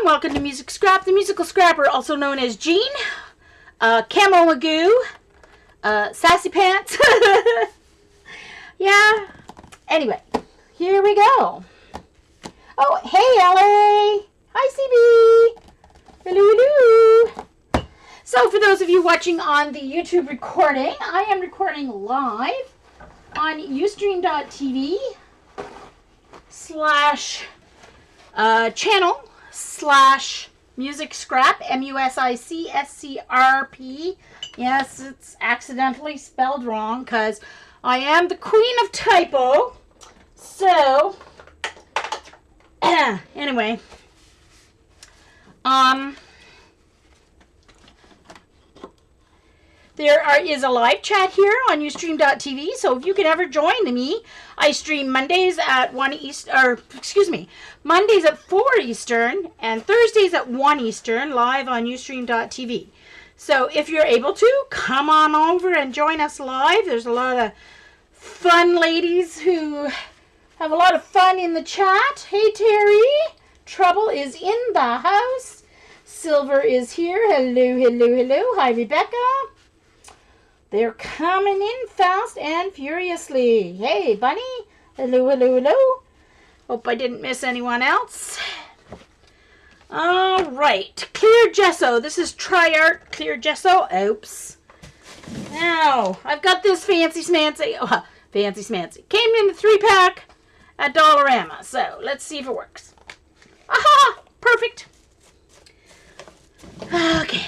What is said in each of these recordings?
welcome to Music Scrap, the musical scrapper, also known as Jean, Camo Magoo, Sassy Pants. Yeah. Anyway, here we go. Oh, hey, LA. Hi, CB. Hello, hello. So, for those of you watching on the YouTube recording, I am recording live on Ustream.tv / channel / Music Scrap, MUSICSCRP. Yes, it's accidentally spelled wrong because I am the queen of typo. So, anyway, there is a live chat here on Ustream.tv, so if you could ever join me, I stream Mondays at 1 Eastern, Mondays at 4 Eastern, and Thursdays at 1 Eastern, live on Ustream.tv. So if you're able to, come on over and join us live. There's a lot of fun ladies who have a lot of fun in the chat. Hey, Terry. Trouble is in the house. Silver is here. Hello, hello, hello. Hi, Rebecca. They're coming in fast and furiously. Hey, Bunny. Hello, hello, hello. Hope I didn't miss anyone else. All right. Clear Gesso. This is Tri-Art Clear Gesso. Oops. Now, I've got this fancy smancy. Oh, fancy smancy. Came in a 3-pack at Dollarama. So, let's see if it works. Aha! Perfect. Okay.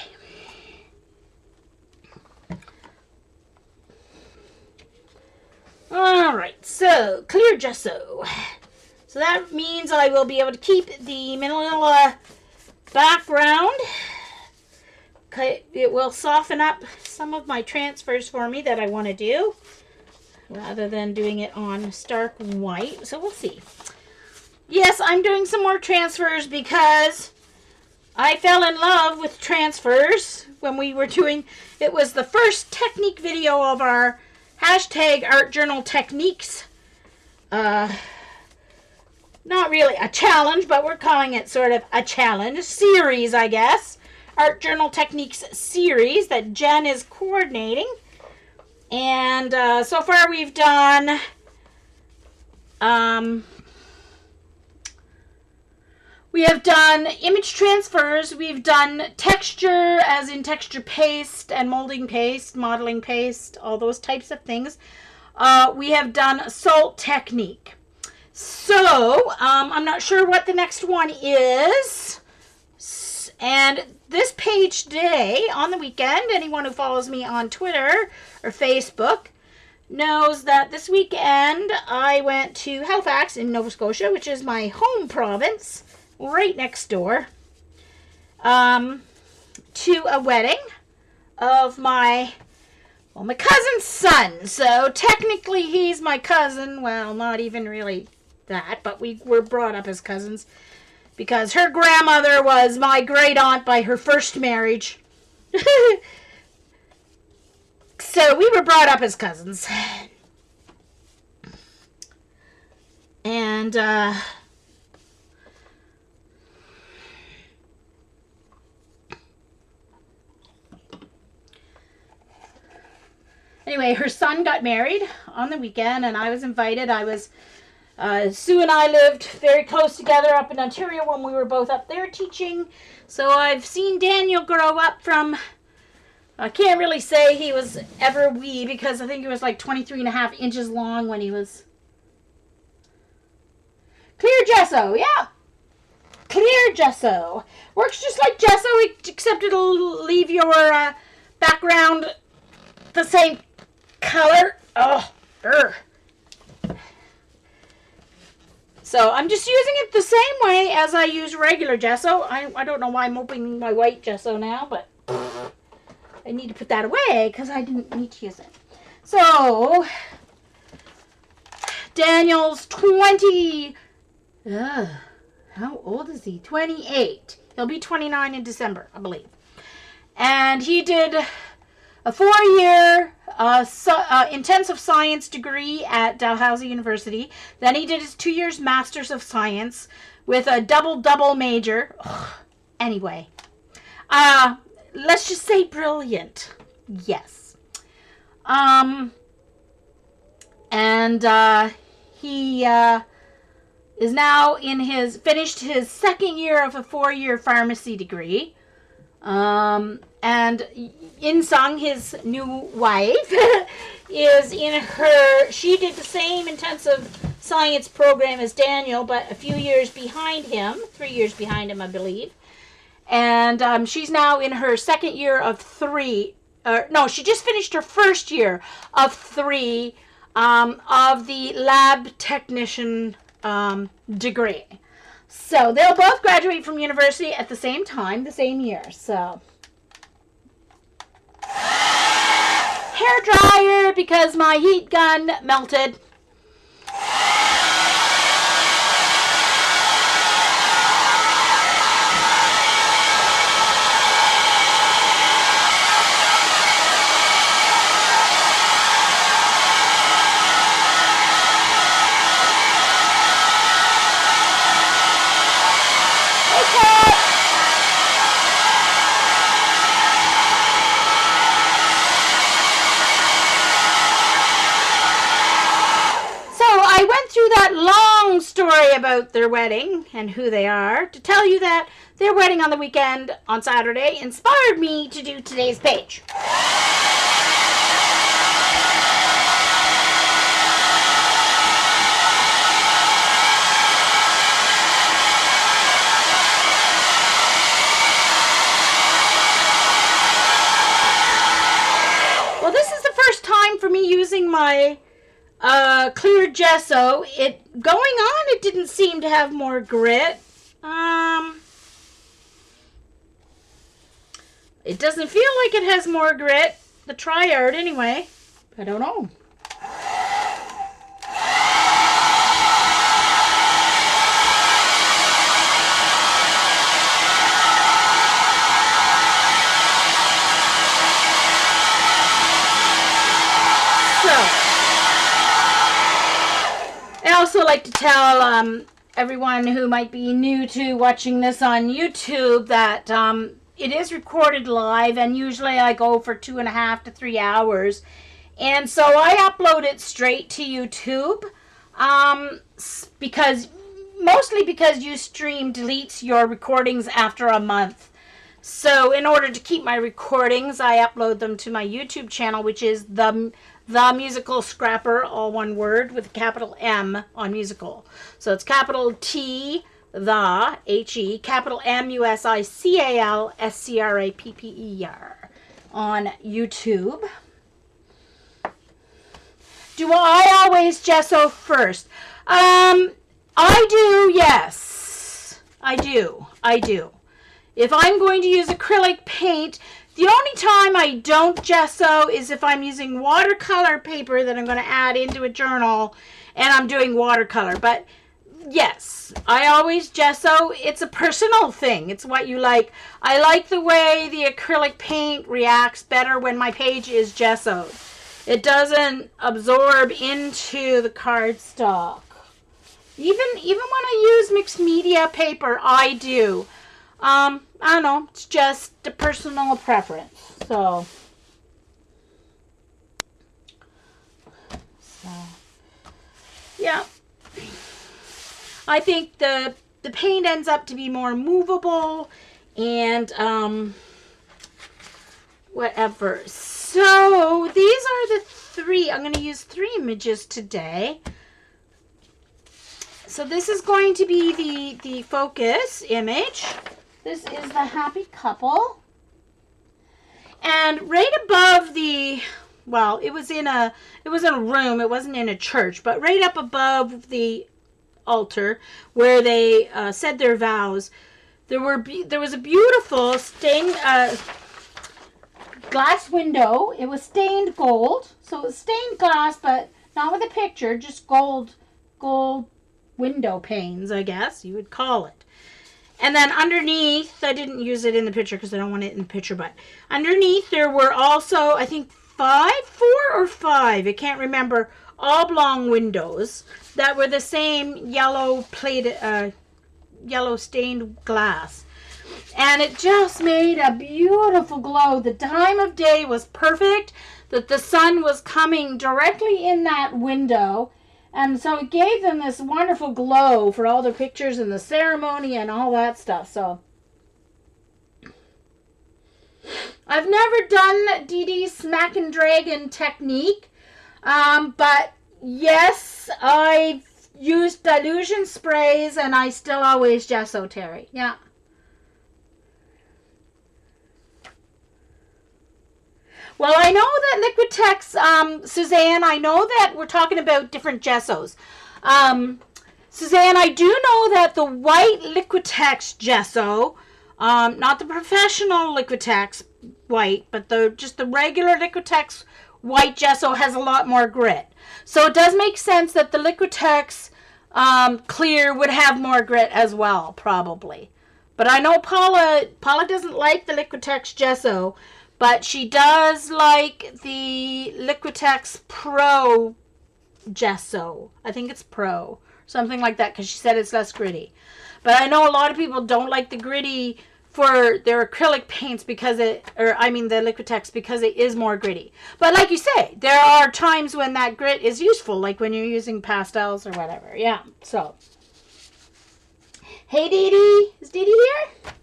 Alright, so, clear gesso. So that means I will be able to keep the manila background. Okay, it will soften up some of my transfers for me that I want to do, rather than doing it on stark white. So we'll see. Yes, I'm doing some more transfers because I fell in love with transfers when we were doing, it was the first technique video of our hashtag Art Journal Techniques. Not really a challenge, but we're calling it sort of a challenge. Series, I guess. Art Journal Techniques series that Jen is coordinating. And so far we've done we have done image transfers, we've done texture, as in texture paste and molding paste, modeling paste, all those types of things. We have done salt technique. So, I'm not sure what the next one is. And this page today, on the weekend, anyone who follows me on Twitter or Facebook knows that this weekend I went to Halifax in Nova Scotia, which is my home province, right next door, to a wedding of my cousin's son. So technically he's my cousin. Well, not even really that, but we were brought up as cousins because her grandmother was my great aunt by her first marriage. So we were brought up as cousins. And anyway, her son got married on the weekend, and I was invited. Sue and I lived very close together up in Ontario when we were both up there teaching. So I've seen Daniel grow up from, I can't really say he was ever wee, because I think he was like 23.5 inches long when he was. Clear gesso, yeah. Clear gesso. Works just like gesso, except it'll leave your background the same color. Oh, So I'm just using it the same way as I use regular gesso. I don't know why I'm opening my white gesso now, but I need to put that away because I didn't need to use it. So Daniel's 20. How old is he? 28. He'll be 29 in December, I believe. And he did a 4-year intensive science degree at Dalhousie University. Then he did his 2 years Masters of Science with a double major. Ugh, Anyway, let's just say brilliant. Yes. And he is now finished his second year of a 4-year pharmacy degree. And Insung, his new wife, is she did the same intensive science program as Daniel, but a few years behind him, 3 years behind him, I believe. And she's now in her second year of 3. No, she just finished her first year of 3 of the lab technician degree. So they'll both graduate from university at the same time, the same year. So hair dryer because my heat gun melted. That long story about their wedding and who they are to tell you that their wedding on the weekend on Saturday inspired me to do today's page. Well, this is the first time for me using my clear gesso. It didn't seem to have more grit. It doesn't feel like it has more grit. The Tri-Art anyway. I don't know. I also like to tell everyone who might be new to watching this on YouTube that it is recorded live, and usually I go for 2.5 to 3 hours, and so I upload it straight to YouTube because Ustream deletes your recordings after a month. So in order to keep my recordings, I upload them to my YouTube channel, which is the Musical Scrapper, all one word, with a capital M on musical. So it's capital T, the, H-E, capital M-U-S-I-C-A-L-S-C-R-A-P-P-E-R on YouTube. Do I always gesso first? I do, yes. I do. If I'm going to use acrylic paint, the only time I don't gesso is if I'm using watercolor paper that I'm going to add into a journal and I'm doing watercolor. But yes, I always gesso. It's a personal thing. It's what you like. I like the way the acrylic paint reacts better when my page is gessoed. It doesn't absorb into the cardstock. Even when I use mixed media paper, I do. I don't know, it's just a personal preference. So yeah. I think the paint ends up to be more movable and whatever. So these are the 3. I'm going to use 3 images today. So this is going to be the focus image. This is the happy couple. And right above it was in a room, it wasn't in a church, but right up above the altar where they said their vows, there was a beautiful stained glass window. It was stained gold. So it was stained glass, but not with a picture, just gold window panes, I guess you would call it. And then underneath, I didn't use it in the picture because I don't want it in the picture, but underneath there were also, I think 4 or 5, I can't remember, oblong windows that were the same yellow plated, yellow stained glass. And it just made a beautiful glow. The time of day was perfect, that the sun was coming directly in that window. And so it gave them this wonderful glow for all the pictures and the ceremony and all that stuff. So I've never done Dee Dee's Smack and Dragon technique. But yes, I've used dilution sprays and I still always gesso, Terry. Yeah. Well, I know that Liquitex, Suzanne, I know that we're talking about different gessos. Suzanne, I do know that the white Liquitex gesso, not the professional Liquitex white, but just the regular Liquitex white gesso has a lot more grit. So it does make sense that the Liquitex clear would have more grit as well, probably. But I know Paula doesn't like the Liquitex gesso, but she does like the Liquitex Pro gesso. I think it's Pro, something like that, because she said it's less gritty. But I know a lot of people don't like the gritty for their acrylic paints the Liquitex, because it is more gritty. But like you say, there are times when that grit is useful, like when you're using pastels or whatever. Yeah, so. Hey, Dee Dee. Is Dee Dee here?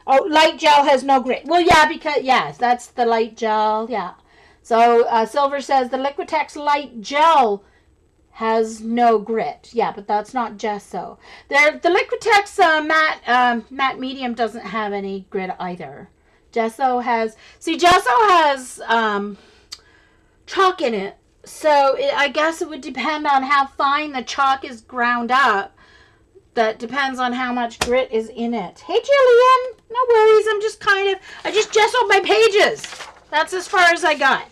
Oh, light gel has no grit. Well, yeah, because, yes, that's the light gel, yeah. So, Silver says the Liquitex light gel has no grit. Yeah, but that's not gesso. The Liquitex matte medium doesn't have any grit either. Gesso has chalk in it. So, I guess it would depend on how fine the chalk is ground up. That depends on how much grit is in it. Hey, Jillian. No worries. I just gessoed my pages. That's as far as I got.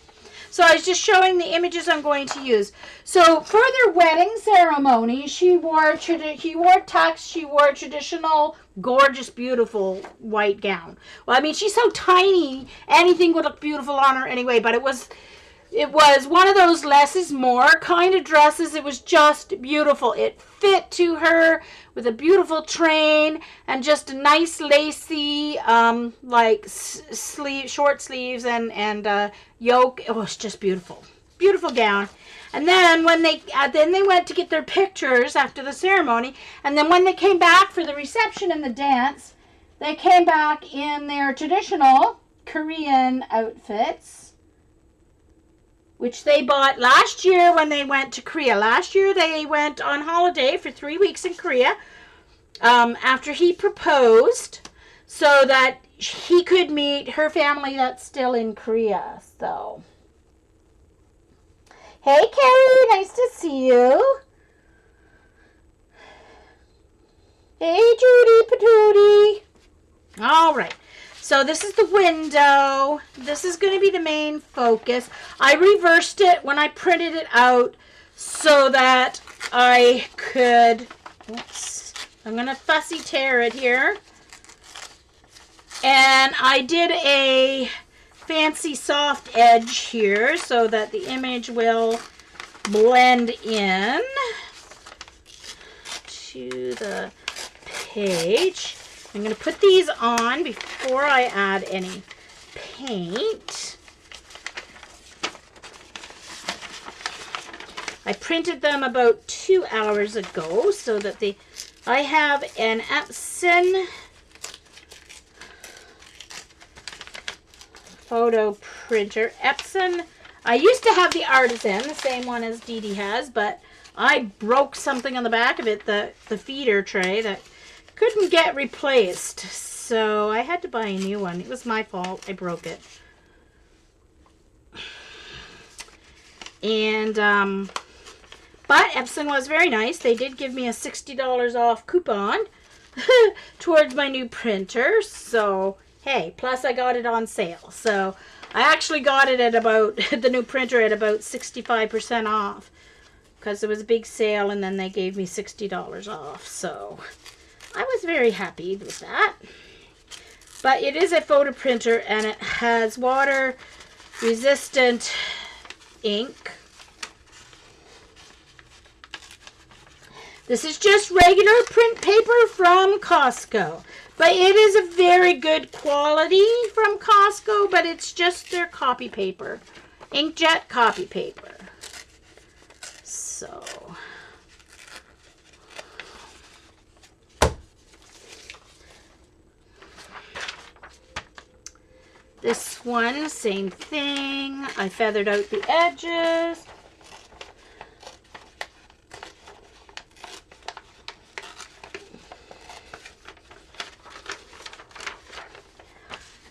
So I was just showing the images I'm going to use. So for their wedding ceremony, he wore tux. She wore a traditional, gorgeous, beautiful white gown. Well, I mean, she's so tiny, anything would look beautiful on her anyway, but it was one of those less is more kind of dresses. It was just beautiful. It fit to her with a beautiful train and just a nice lacy, short sleeves and yoke. It was just beautiful. Beautiful gown. And then when they went to get their pictures after the ceremony, and then when they came back for the reception and the dance, they came back in their traditional Korean outfits, which they bought last year when they went to Korea. Last year they went on holiday for 3 weeks in Korea after he proposed, so that he could meet her family that's still in Korea. So, hey Carrie, nice to see you. Hey Judy Patootie. All right. So this is the window. This is going to be the main focus. I reversed it when I printed it out so that I could, I'm going to fussy tear it here. And I did a fancy soft edge here so that the image will blend in to the page. I'm going to put these on before I add any paint. I printed them about 2 hours ago so that I have an Epson photo printer. Epson, I used to have the Artisan, the same one as Dee Dee has, but I broke something on the back of it, the feeder tray that couldn't get replaced, so I had to buy a new one. It was my fault. I broke it. And but Epson was very nice. They did give me a $60 off coupon towards my new printer. So hey, plus I got it on sale. So I actually got it at about the new printer at about 65% off, because it was a big sale, and then they gave me $60 off. So I was very happy with that. But it is a photo printer, and it has water resistant ink. This is just regular print paper from Costco. But it is a very good quality from Costco, but it's just their copy paper. Inkjet copy paper. So... this one, same thing. I feathered out the edges.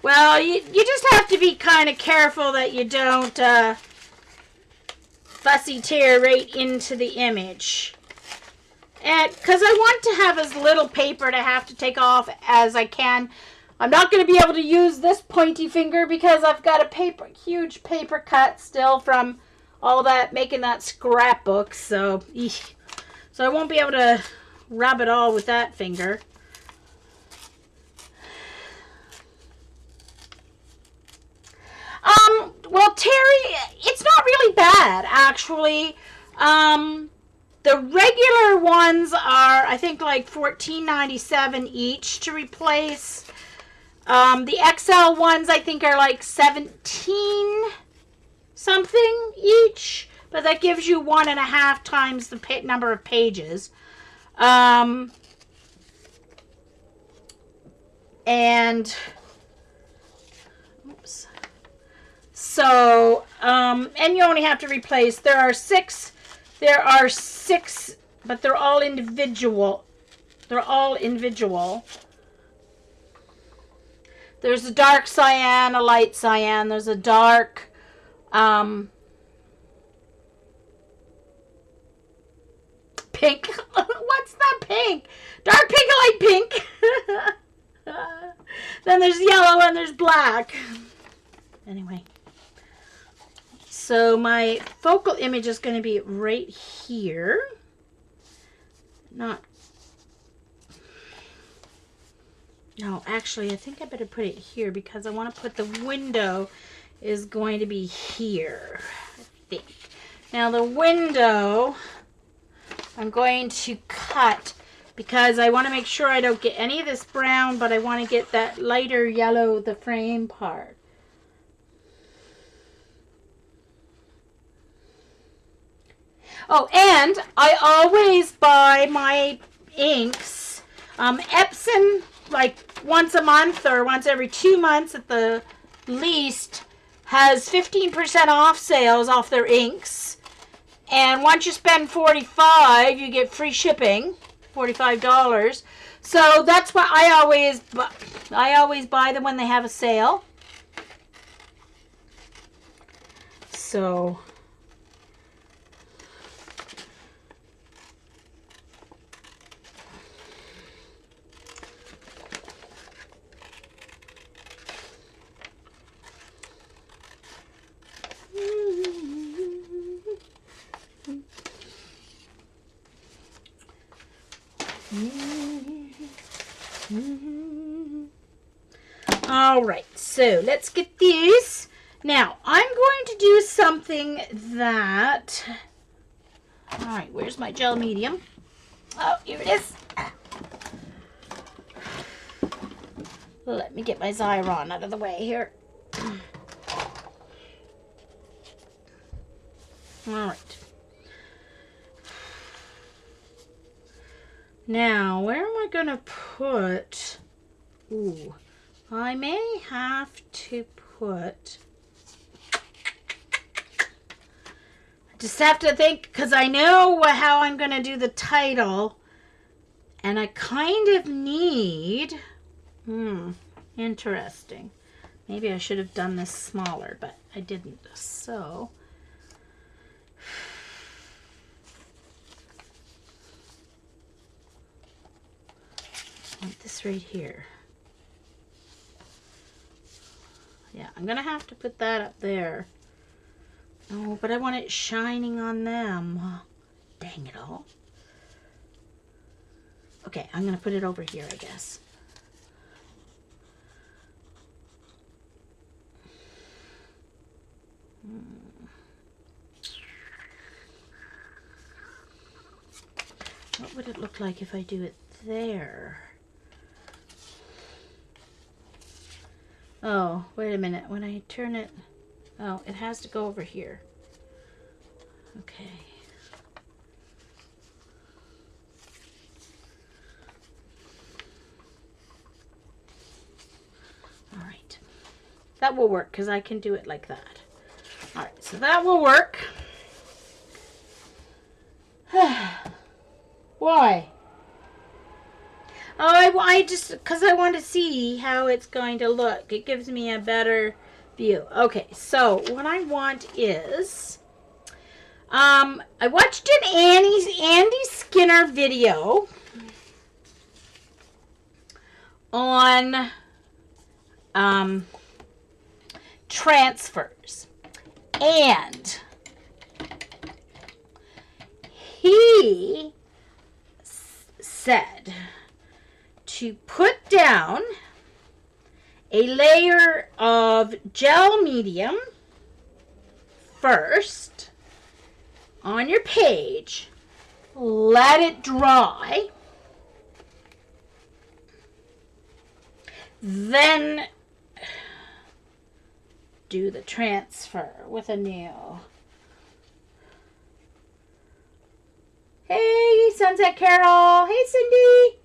Well, you just have to be kind of careful that you don't fussy tear right into the image. And because I want to have as little paper to have to take off as I can. I'm not going to be able to use this pointy finger because I've got a huge paper cut still from all that, making that scrapbook. So I won't be able to rub it all with that finger. Well, Terry, it's not really bad, actually. The regular ones are, I think, like $14.97 each to replace. The XL ones, I think, are like 17 something each, but that gives you 1.5 times the number of pages. And oops. So, and you only have to replace. There are six, but they're all individual. There's a dark cyan, a light cyan. There's a dark, pink. What's that pink? Dark pink and light pink. Then there's yellow and there's black. Anyway. So my focal image is going to be right here. No, actually, I think I better put it here because I want to put the window is going to be here, I think. Now the window, I'm going to cut because I want to make sure I don't get any of this brown, but I want to get that lighter yellow, the frame part. Oh, and I always buy my inks. Epson, like once a month or once every 2 months at the least, has 15% off sales off their inks. And once you spend $45, you get free shipping, $45. So that's why I always buy them when they have a sale. So all right, so let's get these. Now, I'm going to do something that... All right, where's my gel medium? Oh, here it is. Let me get my Xyron out of the way here. All right. Now, where am I going to put... Ooh, I may have to put... Just have to think, because I know how I'm going to do the title. And I kind of need... interesting. Maybe I should have done this smaller, but I didn't. So... I want this right here. Yeah, I'm going to have to put that up there. Oh, but I want it shining on them. Dang it all. Okay, I'm going to put it over here, I guess. What would it look like if I do it there? Oh, wait a minute. When I turn it, oh, it has to go over here. Okay. All right. That will work because I can do it like that. All right, so that will work. Why? Oh, I just, because I want to see how it's going to look. It gives me a better view. Okay, so what I want is, I watched an Andy Skinner video on transfers. And he said to put down a layer of gel medium first on your page, let it dry, then do the transfer with a nail. Hey, Sunset Carol. Hey, Cindy.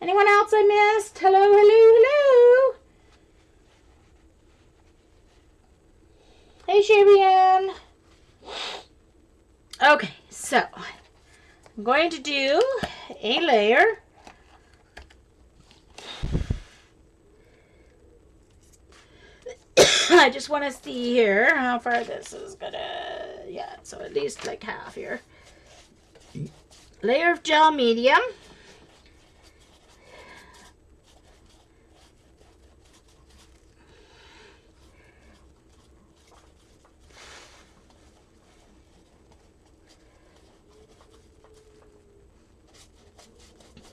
Anyone else I missed? Hello, hello, hello. Hey, Shabian. Okay, so I'm going to do a layer. I just want to see here how far this is gonna, yeah, so at least like half here. Layer of gel medium.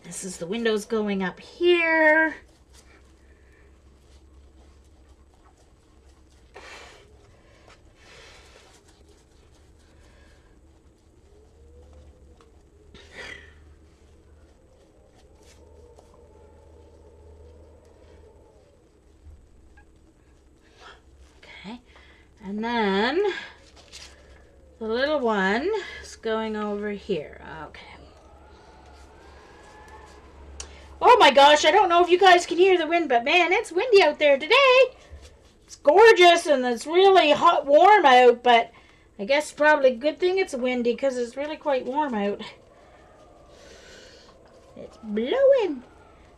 This is the windows going up here. Okay, and then the little one is going over here. Okay. Oh my gosh, I don't know if you guys can hear the wind, but man, it's windy out there today. It's gorgeous and it's really hot, warm out, but I guess probably a good thing it's windy because it's really quite warm out. It's blowing.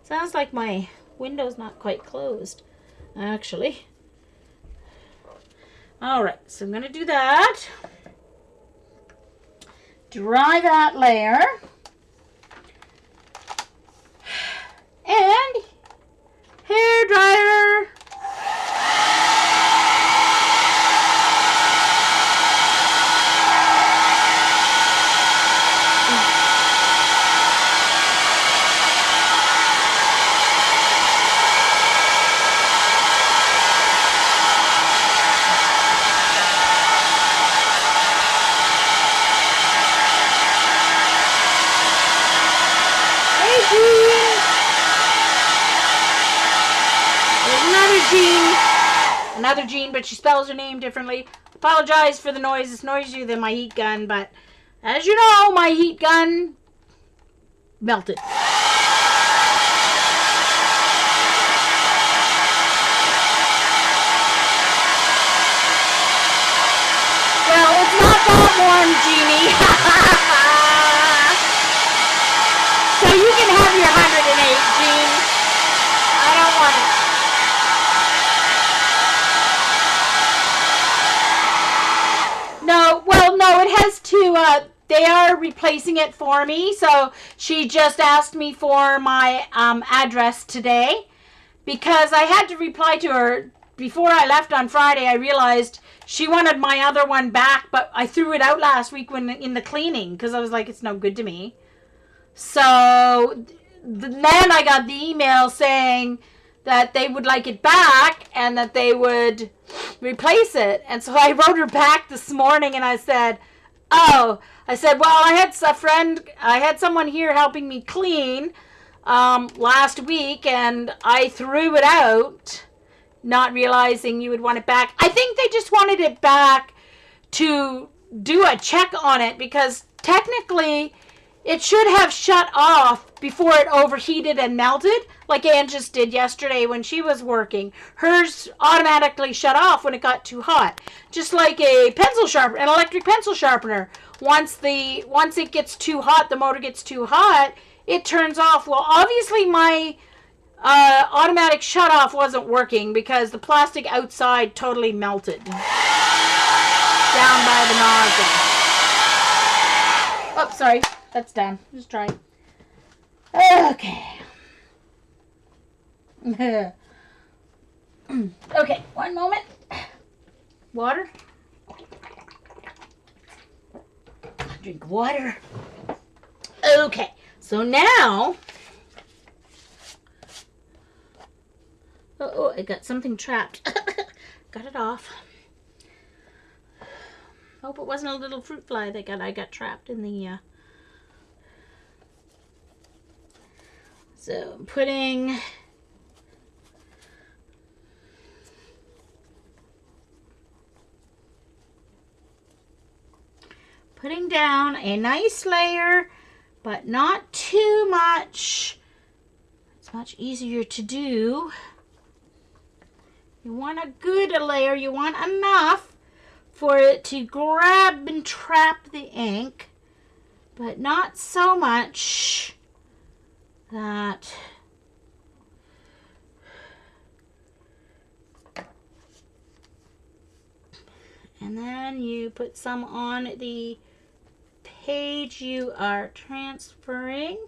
Sounds like my window's not quite closed, actually. Alright, so I'm going to do that. Dry that layer. And hair dryer. Another Jean, but she spells her name differently. Apologize for the noise. It's noisier than my heat gun, but as you know, my heat gun melted. Well, it's not that warm, Jeannie. So you can have your 108, Jean. I don't want it. No, well, no, it has to, they are replacing it for me, so she just asked me for my address today, because I had to reply to her before I left on Friday. I realized she wanted my other one back, but I threw it out last week when in the cleaning, because I was like, it's no good to me. So then I got the email saying that they would like it back and that they would replace it. And so I wrote her back this morning and I said, Oh, I said, well, I had someone here helping me clean last week, and I threw it out, not realizing you would want it back. I think they just wanted it back to do a check on it, because technically it should have shut off before it overheated and melted, like Ann just did yesterday when she was working. Hers automatically shut off when it got too hot. Just like an electric pencil sharpener. Once it gets too hot, the motor gets too hot, it turns off. Well, obviously my automatic shut off wasn't working because the plastic outside totally melted down by the nozzle. Oh, sorry. That's done. Just try. Okay. Okay, one moment. Water. Drink water. Okay, so now... Oh, I got something trapped. Got it off. Hope it wasn't a little fruit fly that I got trapped in the... So I'm putting down a nice layer, but not too much. It's much easier to do. You want a good layer. You want enough for it to grab and trap the ink, but not so much that and then you put some on the page you are transferring.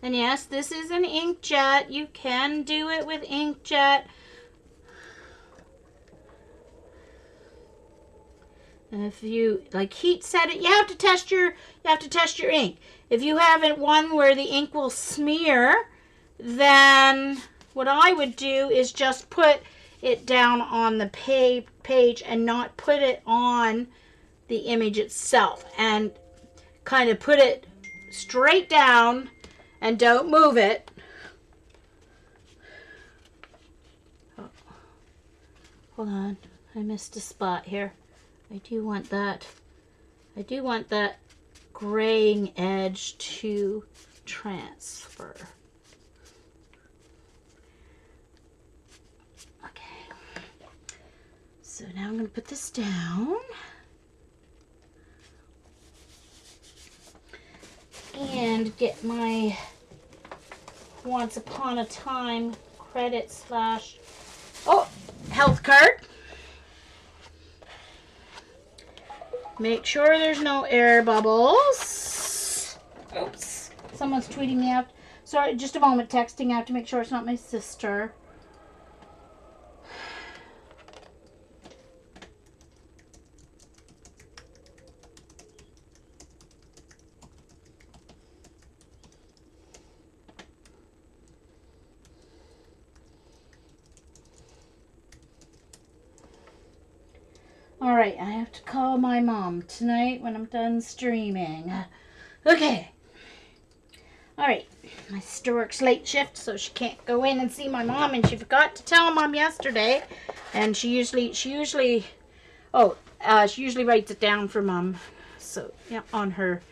And yes, this is an inkjet. You can do it with inkjet. And if you like heat set it, you have to test your ink. If you haven't one where the ink will smear, then what I would do is just put it down on the page and not put it on the image itself, and kind of put it straight down and don't move it. Oh, hold on, I missed a spot here. I do want that graying edge to transfer. Okay. So now I'm going to put this down. And get my Once Upon a Time credit / health card. Make sure there's no air bubbles. Oops. Someone's tweeting me out. Sorry, just a moment, texting out to make sure it's not my sister. Alright, I have to call my mom tonight when I'm done streaming. Okay. Alright, my sister works late shift, so she can't go in and see my mom, and she forgot to tell mom yesterday. And she usually writes it down for mom. So, yeah, on her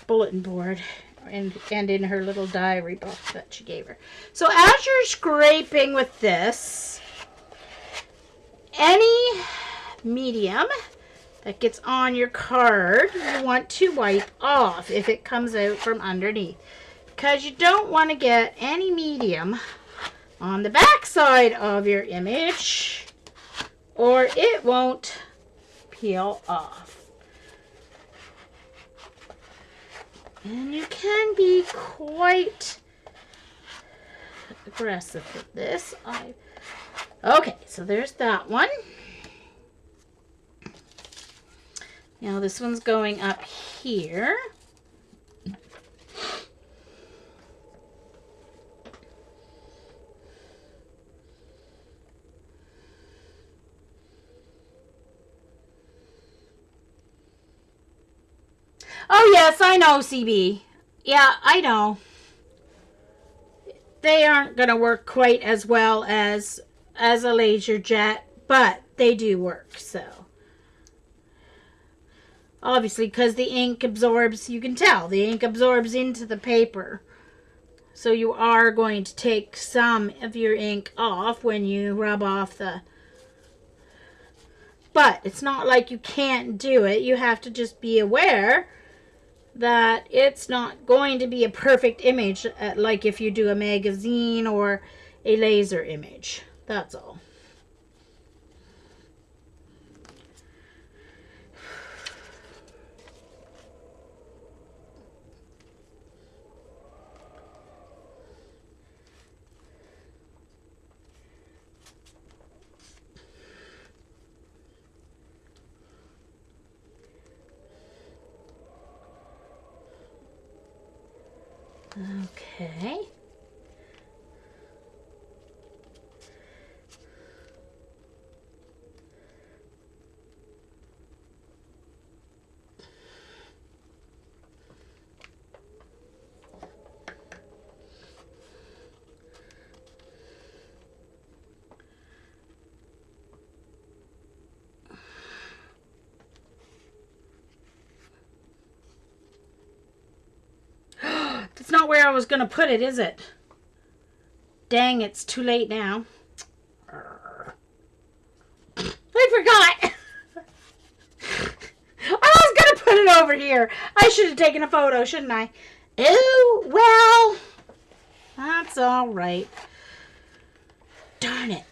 bulletin board and in her little diary book that she gave her. So as you're scraping with this, any medium that gets on your card you want to wipe off if it comes out from underneath, because you don't want to get any medium on the back side of your image or it won't peel off. And you can be quite aggressive with this. Okay, so there's that one. Now this one's going up here. Yes, I know, CB. Yeah, I know. They aren't going to work quite as well as a laser jet, but they do work, so. Obviously, because the ink absorbs, you can tell, the ink absorbs into the paper. So you are going to take some of your ink off when you rub off the... But it's not like you can't do it. You have to just be aware that it's not going to be a perfect image like if you do a magazine or a laser image. That's all. Okay. That's not where I was going to put it, is it? Dang, it's too late now. I forgot. I was going to put it over here. I should have taken a photo, shouldn't I? Oh, well, that's all right. Darn it.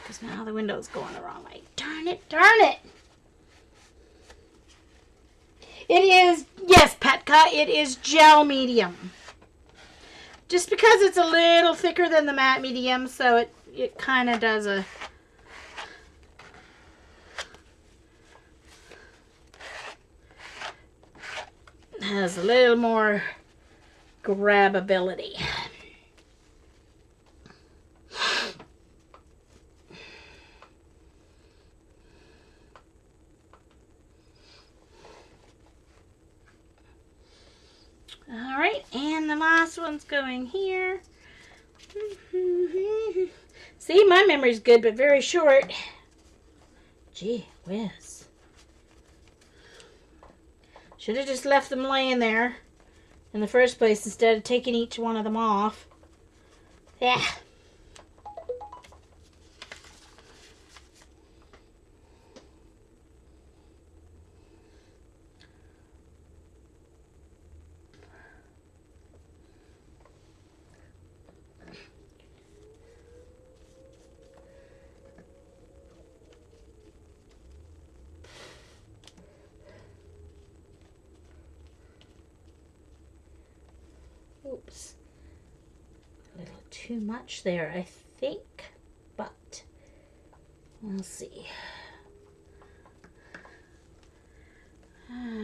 Because now the window's going the wrong way. Darn it, darn it. It is, yes, Petka, it is gel medium. Just because it's a little thicker than the matte medium, so it kind of does a... has a little more grabability. All right, and the last one's going here. See, my memory's good, but very short. Gee whiz. Should have just left them laying there in the first place instead of taking each one of them off. Yeah. Oops. A little too much there, I think, but we'll see.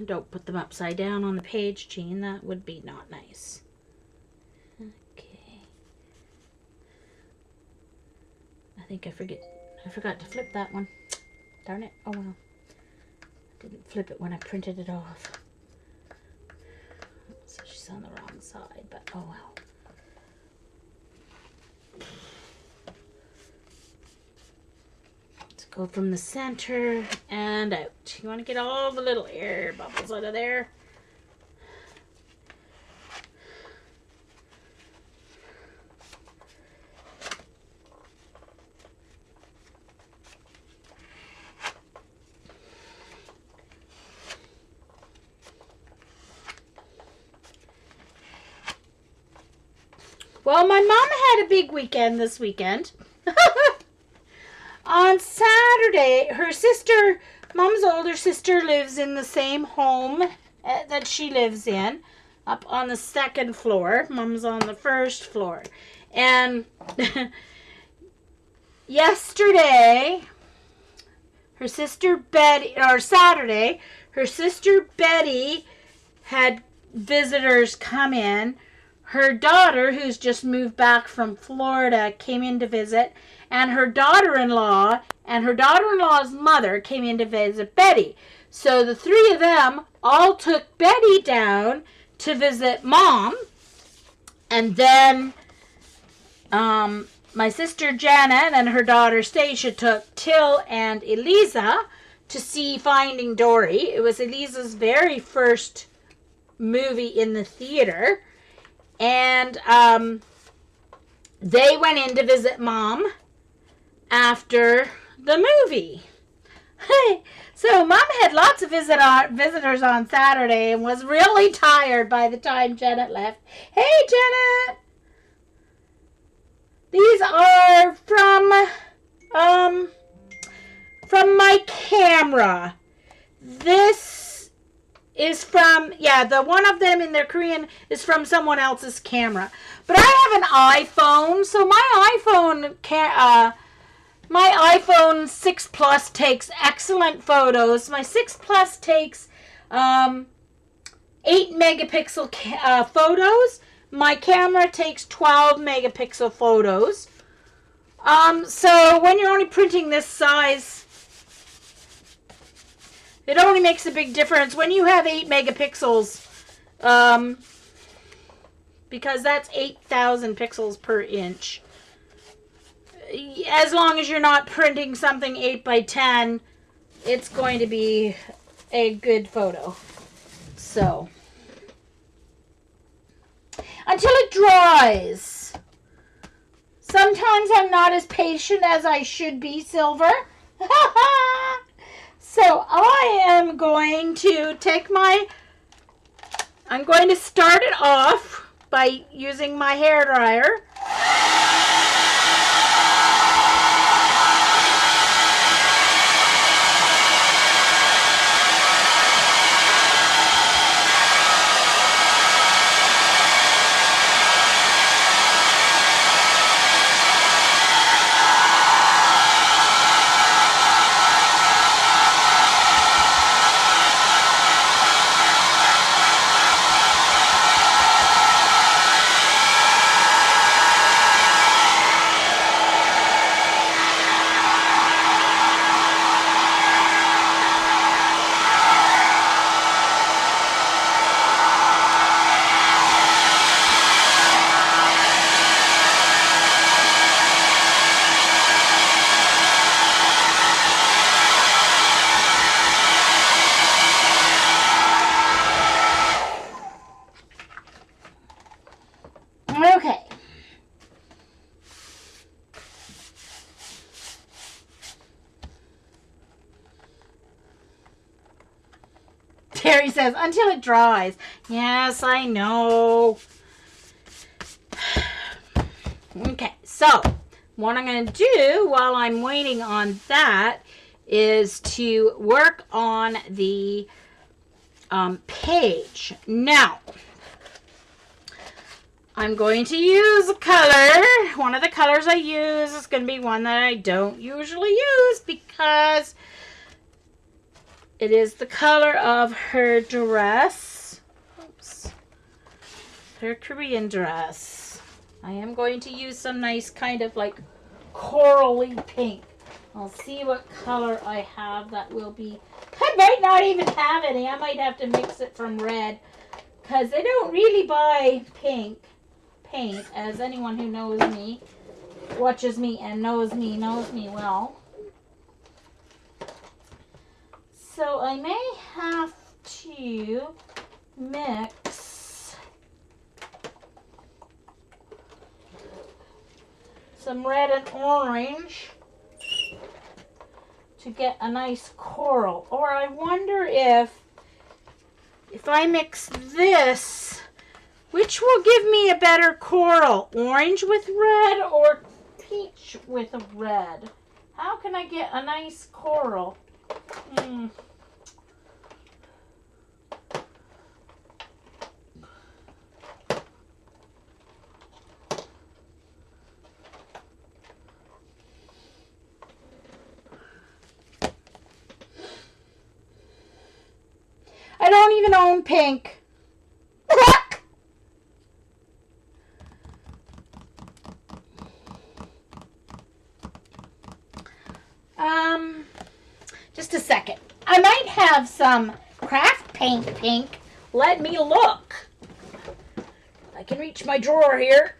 Don't put them upside down on the page, Jean. That would be not nice. Okay. I think I forgot to flip that one. Darn it. Oh well. Didn't flip it when I printed it off. So she's on the wrong side, but oh well. Let's go from the center and out. You want to get all the little air bubbles out of there. Well, my mom had a big weekend this weekend. On Saturday, her sister, Mom's older sister, lives in the same home that she lives in, up on the second floor. Mom's on the first floor. And yesterday, her sister Betty, or Saturday, her sister Betty had visitors come in. Her daughter, who's just moved back from Florida, came in to visit, and her daughter-in-law and her daughter-in-law's mother came in to visit Betty. So the three of them all took Betty down to visit Mom. And then my sister Janet and her daughter Stacia took Till and Eliza to see Finding Dory. It was Eliza's very first movie in the theater. And they went in to visit Mom after the movie. So Mom had lots of visitors on Saturday and was really tired by the time Janet left. Hey, Janet! These are from my camera. This is from, the one of them in their Korean is from someone else's camera. But I have an iPhone, so my iPhone 6 Plus takes excellent photos. My 6 Plus takes 8 megapixel photos. My camera takes 12 megapixel photos. So when you're only printing this size, it only makes a big difference when you have 8 megapixels, because that's 8,000 pixels per inch. As long as you're not printing something 8 by 10, it's going to be a good photo. So, until it dries. Sometimes I'm not as patient as I should be, Silver. So I am going to I'm going to start it off by using my hairdryer. Okay. Terry says, until it dries. Yes, I know. Okay, so what I'm going to do while I'm waiting on that is to work on the page. Now, I'm going to use a color. One of the colors I use is going to be one that I don't usually use because it is the color of her dress. Oops. Her Korean dress. I am going to use some nice kind of like corally pink. I'll see what color I have that will be. I might not even have any. I might have to mix it from red because they don't really buy pink paint, as anyone who knows me, watches me and knows me well. So I may have to mix some red and orange to get a nice coral. Or I wonder if I mix this, which will give me a better coral? Orange with red or peach with a red? How can I get a nice coral? I don't even own pink. Just a second. I might have some craft paint pink. Let me look. I can reach my drawer here.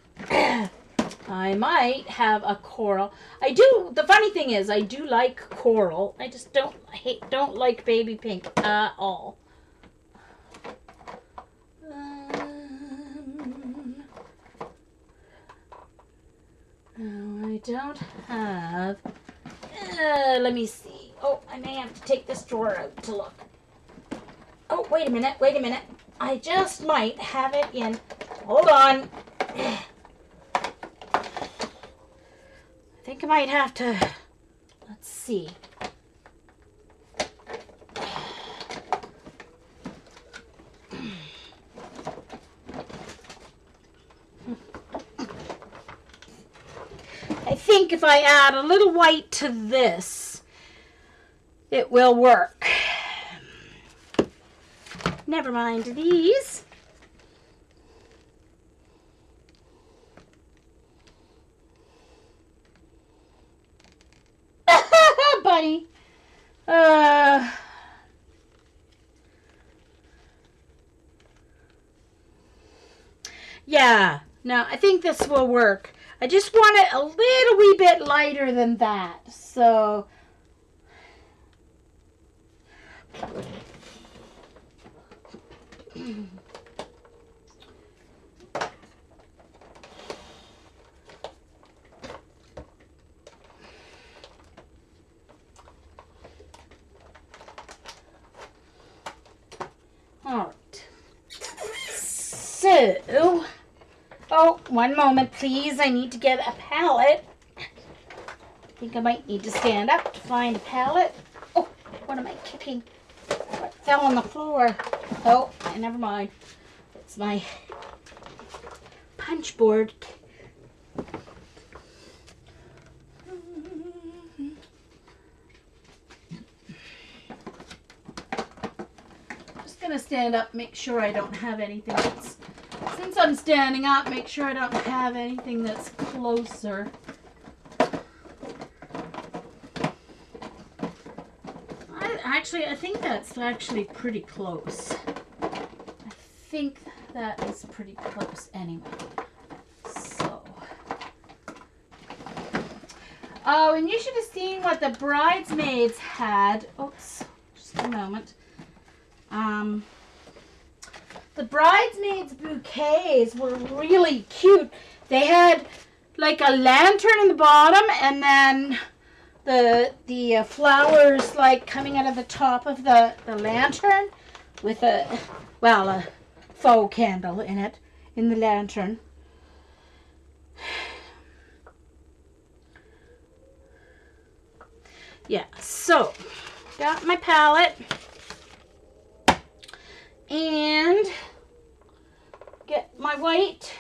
I might have a coral. I do. The funny thing is, I do like coral. I just don't like baby pink at all. No, I don't have. Let me see. Oh, I may have to take this drawer out to look. Oh, wait a minute. I just might have it in. Hold on. I think I might have to. Let's see. I think if I add a little white to this, it will work. Never mind these. Buddy. Yeah, no, I think this will work. I just want it a little wee bit lighter than that. So all right. So, oh, one moment, please. I need to get a palette. I think I might need to stand up to find a palette. Oh, what am I kicking? What fell on the floor? Oh, never mind. It's my punch board. Just gonna stand up, make sure I don't have anything that's, since I'm standing up, make sure I don't have anything that's closer. I think that's actually pretty close. I think that is pretty close anyway. So. Oh, and you should have seen what the bridesmaids had. Oops, just a moment. The bridesmaids' bouquets were really cute. They had like a lantern in the bottom, and then the flowers like coming out of the top of the lantern with a faux candle in it, in the lantern. Yeah, so got my palette and get my white.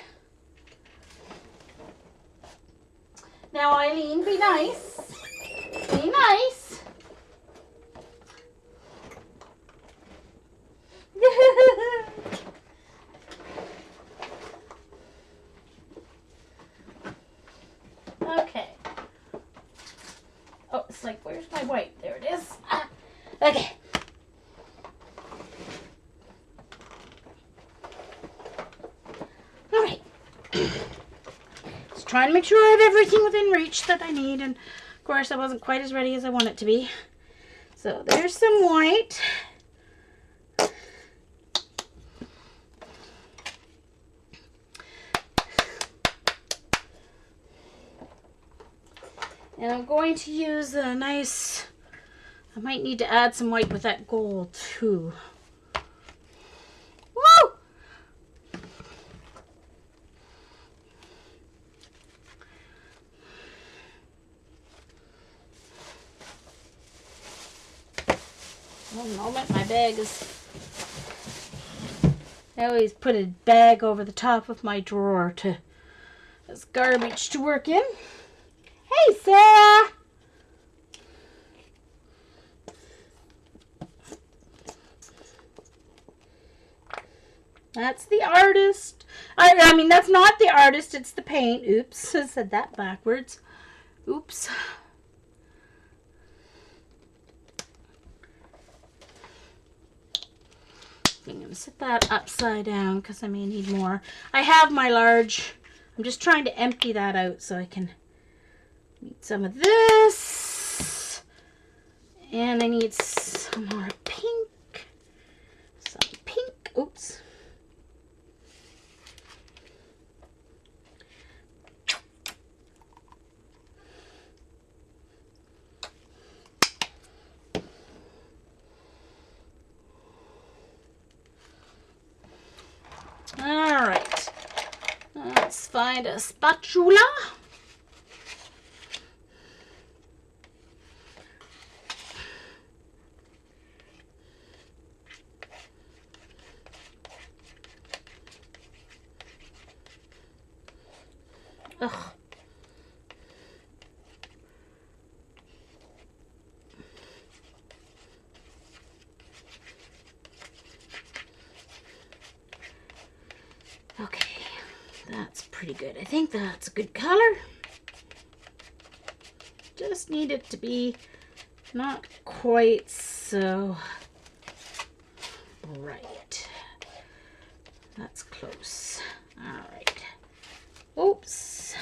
Now, Eileen, be nice. Be nice. Okay. Oh, it's like, where's my white? There it is. Ah, okay. All right. Just trying to make sure I have everything within reach that I need, and of course I wasn't quite as ready as I want it to be. So there's some white. And I'm going to use a nice, I might need to add some white with that gold too. Woo! One moment, my bag is, I always put a bag over the top of my drawer to, as garbage to work in. Hey, Sarah! That's the artist. I mean, that's not the artist, it's the paint. Oops, I said that backwards. Oops. Set that upside down because I may need more. I have my large. I'm just trying to empty that out so I can need some of this. And I need some more pink. Some pink. Oops. All right. Let's find a spatula. Ugh. Okay, that's pretty good. I think that's a good color. Just need it to be not quite so bright. That's close. All right. Oops.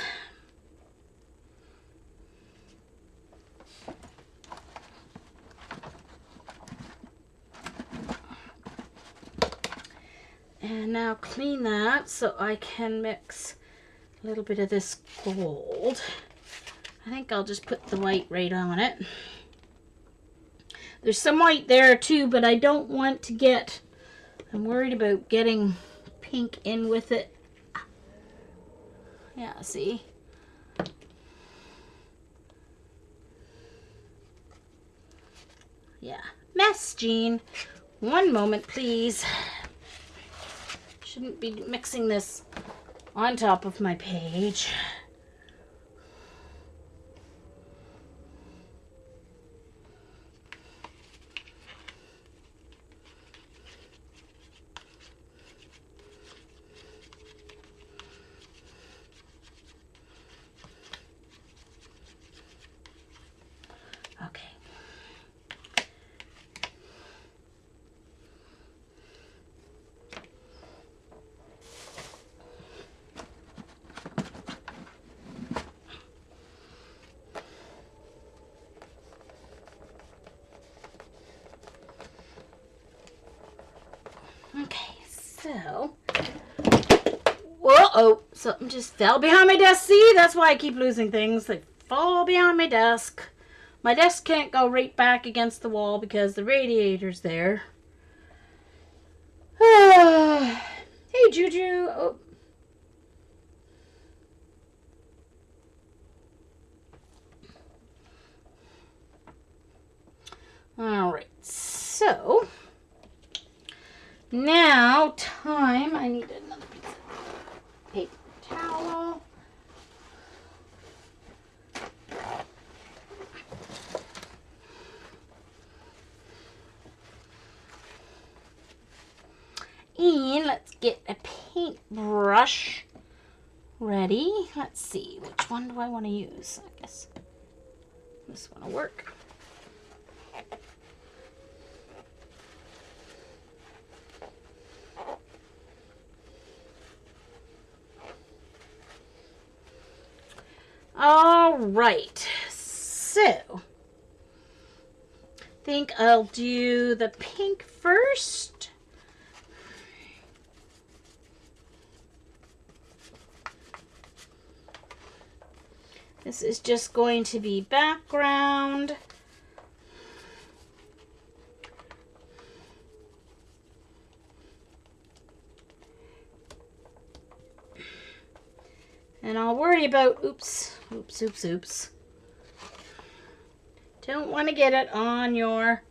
And now clean that so I can mix a little bit of this gold. I think I'll just put the white right on it. There's some white there too, but I don't want to get, I'm worried about getting pink in with it. Yeah, see? Yeah. Mess, Jean. One moment, please. Shouldn't be mixing this on top of my page. Okay. Okay, so, whoa, something just fell behind my desk. See, that's why I keep losing things. They fall behind my desk. My desk can't go right back against the wall because the radiator's there. Hey, Juju. Oh. All right, so now time. I need another piece of paper towel. And let's get a paintbrush ready. Let's see, which one do I want to use? I guess this one will work. All right, so I think I'll do the pink first. This is just going to be background. And I'll worry about, oops. Don't want to get it on your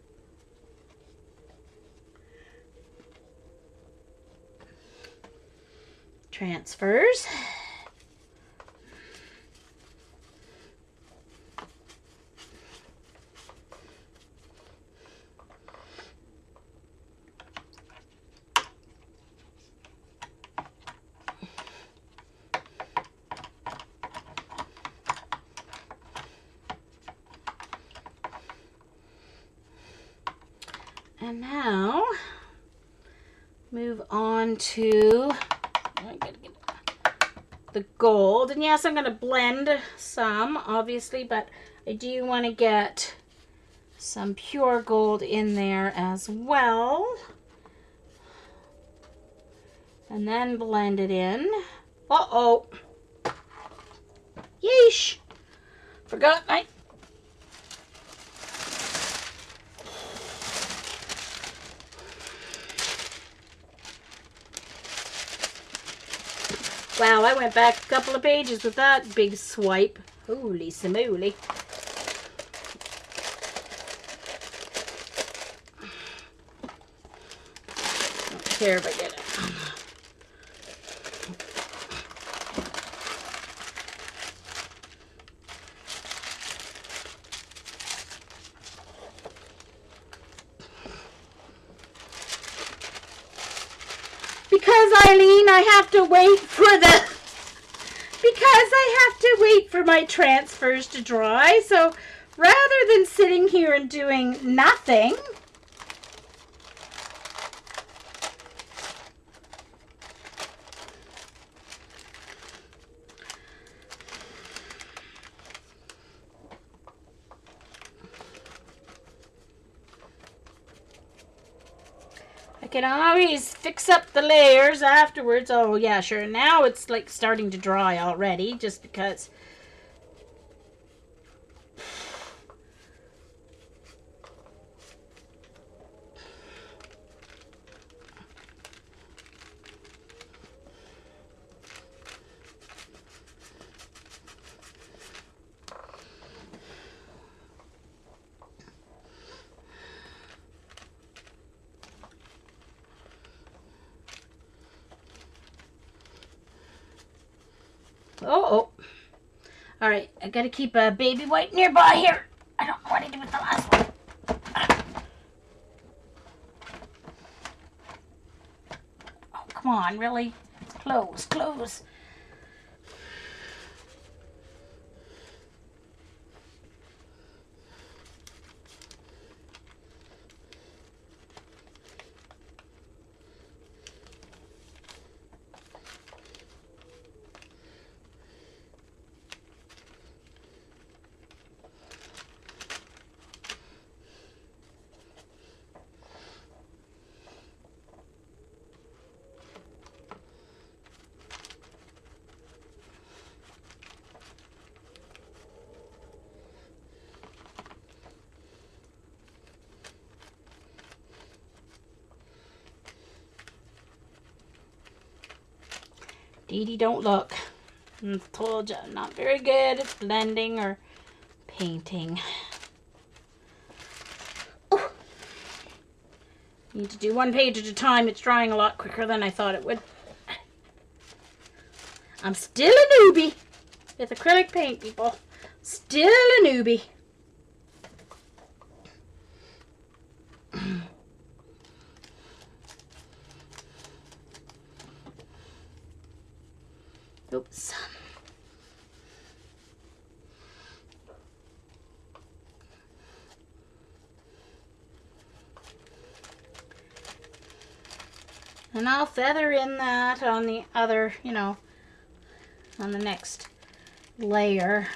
transfers. And now move on to the gold. And yes, I'm going to blend some, obviously, but I do want to get some pure gold in there as well. And then blend it in. Uh-oh. Yeesh. Forgot my... Wow, I went back a couple of pages with that big swipe. Holy simoly. Don't care if I get it. Because, Eileen, I have to wait for my transfers to dry. So rather than sitting here and doing nothing, I can always fix up the layers afterwards. Oh, yeah, sure. Now it's like starting to dry already just because. Oh. All right, I gotta keep a baby wipe nearby here. I don't know what I did with the last one. Oh, come on, really? Close. Dee Dee, don't look. I told you, I'm not very good at blending or painting. Oh. Need to do one page at a time. It's drying a lot quicker than I thought it would. I'm still a newbie with acrylic paint, people. Still a newbie. Oops. And I'll feather in that on the other, on the next layer.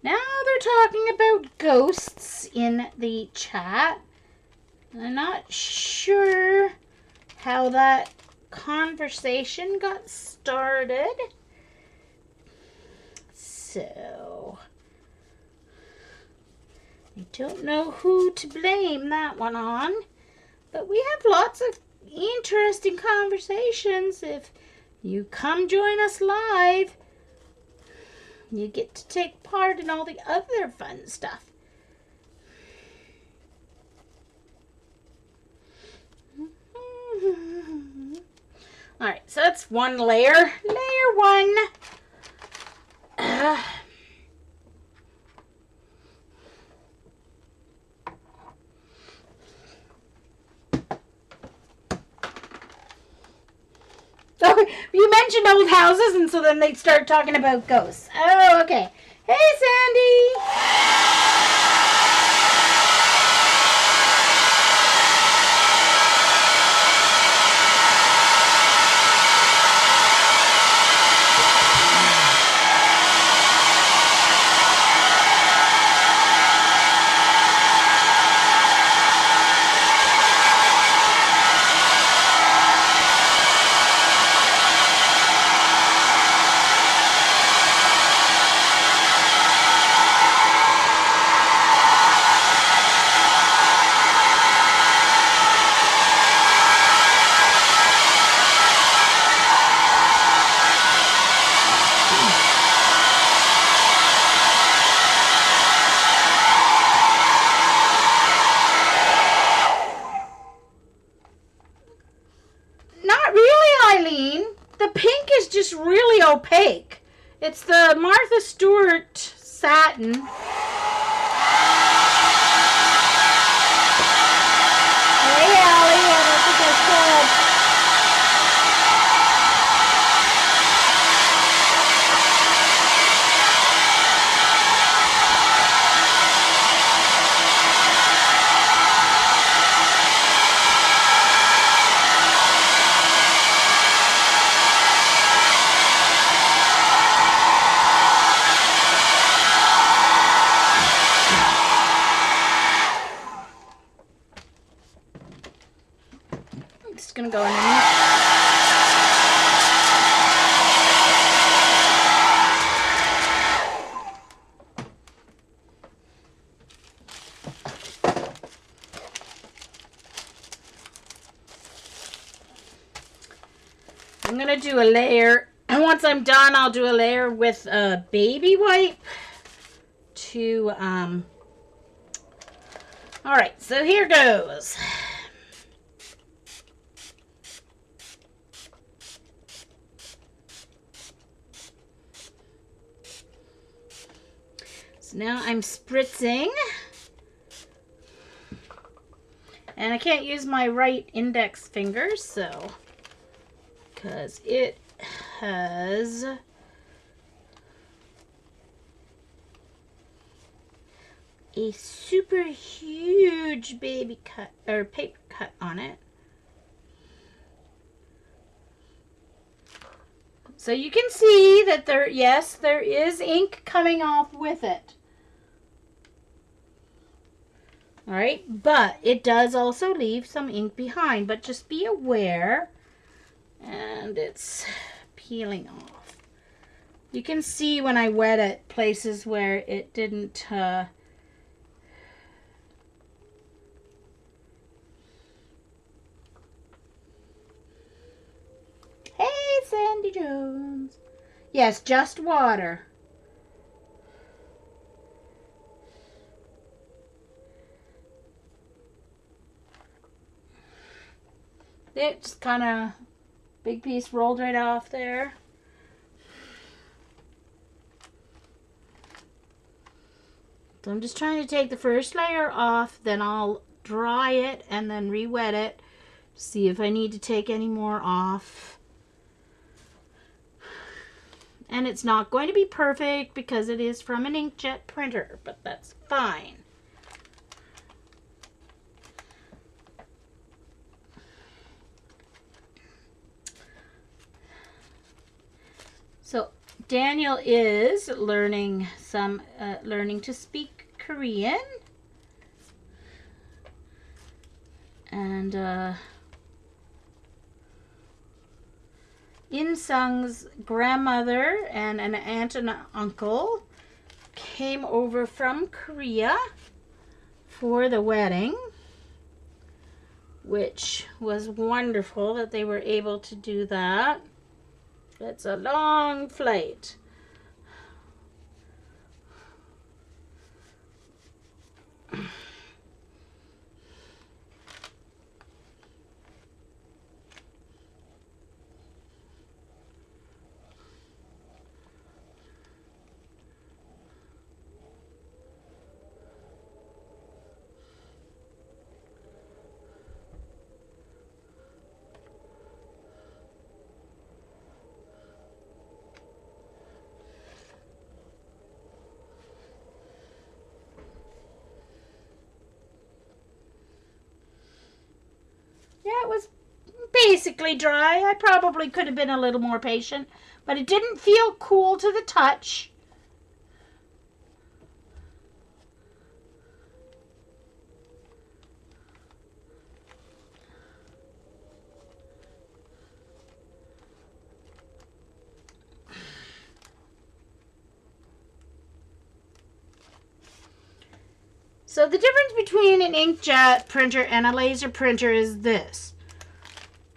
Now they're talking about ghosts in the chat. I'm not sure how that conversation got started. So, I don't know who to blame that one on. But we have lots of interesting conversations. If you come join us live, you get to take part in all the other fun stuff. All right, so that's one layer. Layer one. you mentioned old houses, and so then they'd start talking about ghosts. Oh, okay. Hey, Sandy. Not really, Eileen. The pink is just really opaque. It's the Martha Stewart satin. Hey, Allie, I don't think I said. It's gonna go underneath. I'm gonna do a layer. And once I'm done, I'll do a layer with a baby wipe to all right, so here goes. So now I'm spritzing. And I can't use my right index finger, so, because it has a super huge baby cut or paper cut on it. So you can see that there is ink coming off with it. All right, but it does also leave some ink behind, but just be aware. And it's peeling off. You can see when I wet it places where it didn't Hey, Sandy Jones. Yes, just water. It just kind of, big piece rolled right off there. So I'm just trying to take the first layer off, then I'll dry it and then re-wet it. See if I need to take any more off. And it's not going to be perfect because it is from an inkjet printer, but that's fine. So Daniel is learning to speak Korean, and In-sung's grandmother and an aunt and uncle came over from Korea for the wedding, which was wonderful that they were able to do that. It's a long flight. Yeah, it was basically dry. I probably could have been a little more patient, but it didn't feel cool to the touch. So the difference between an inkjet printer and a laser printer is this.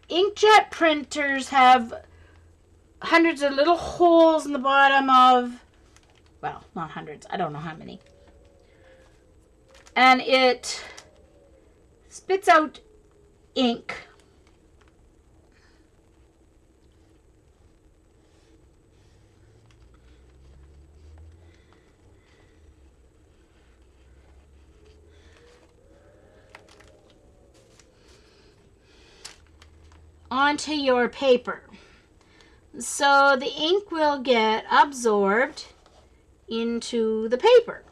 Inkjet printers have hundreds of little holes in the bottom of, well, not hundreds, I don't know how many. And it spits out ink. Onto your paper. So the ink will get absorbed into the paper,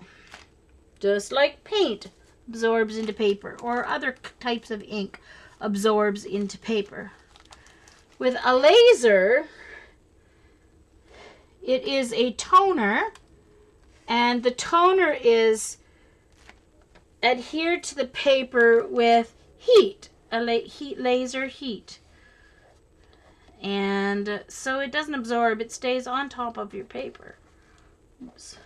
just like paint absorbs into paper, or other types of ink absorbs into paper. With a laser, it is a toner, and the toner is adhered to the paper with heat, laser heat. And so it doesn't absorb, it stays on top of your paper. Oops.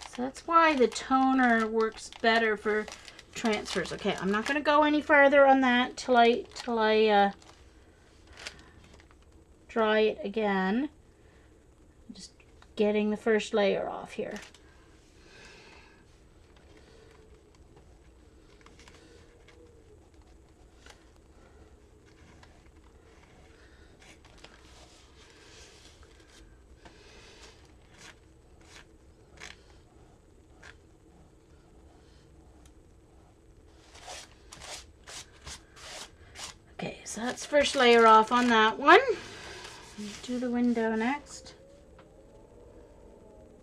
So that's why the toner works better for transfers. Okay, I'm not going to go any further on that till I dry it again. Just getting the first layer off here. Okay, so that's first layer off on that one. Do the window next.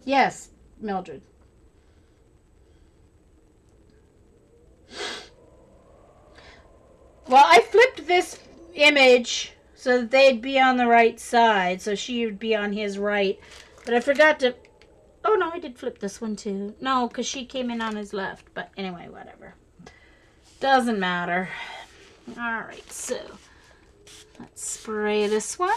Yes, Mildred. Well, I flipped this image so that they'd be on the right side, so she would be on his right. But I forgot to... Oh, no, I did flip this one too. No, because she came in on his left. But anyway, whatever. Doesn't matter. Alright, so let's spray this one.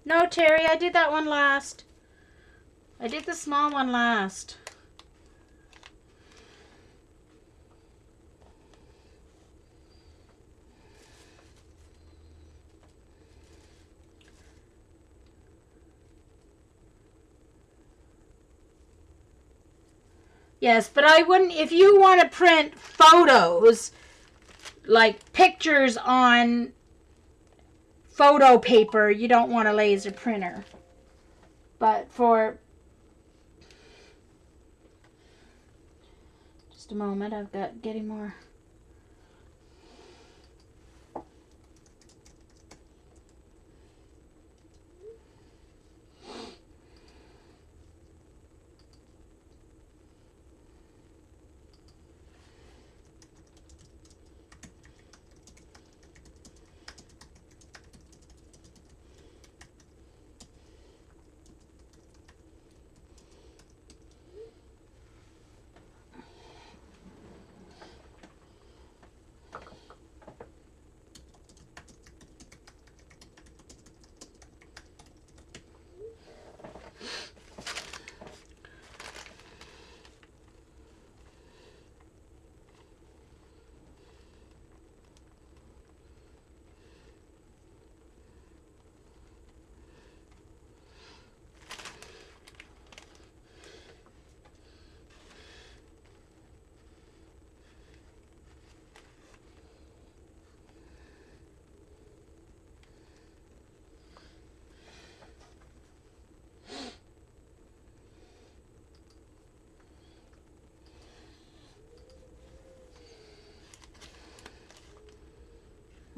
No, Terry, I did that one last. I did the small one last. Yes, but I wouldn't, if you want to print photos, like pictures on photo paper, you don't want a laser printer. But for... Just a moment, I've got getting more...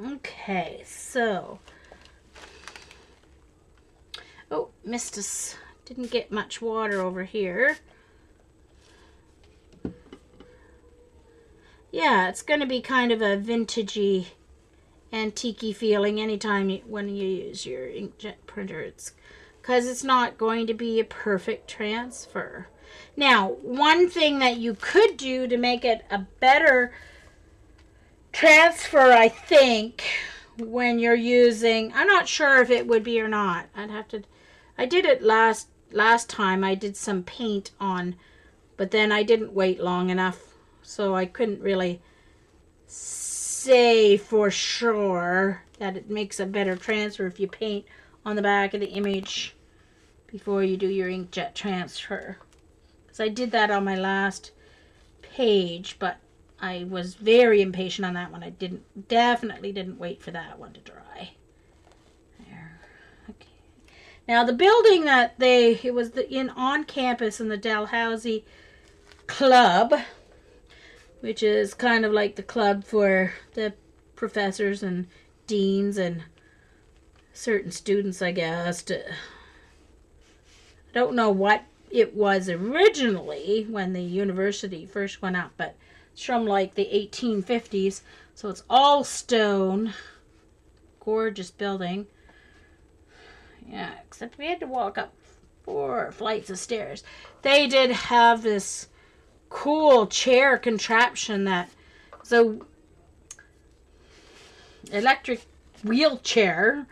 Okay, so. Oh, missed us. Didn't get much water over here. Yeah, it's going to be kind of a vintagey, antique-y feeling anytime when you use your inkjet printer. It's because it's not going to be a perfect transfer. Now, one thing that you could do to make it a better transfer, I think, when you're using, I'm not sure if it would be or not. I'd have to, I did it last time. I did some paint on, but then I didn't wait long enough, so I couldn't really say for sure that it makes a better transfer if you paint on the back of the image before you do your inkjet transfer. Because I did that on my last page, but I was very impatient on that one. I definitely didn't wait for that one to dry. There. Okay. Now the building that it was on campus in the Dalhousie Club, which is kind of like the club for the professors and deans and certain students, I guess. I don't know what it was originally when the university first went up, but it's from like the 1850s, so it's all stone. Gorgeous building. Yeah, except we had to walk up 4 flights of stairs. They did have this cool chair contraption that was a electric wheelchair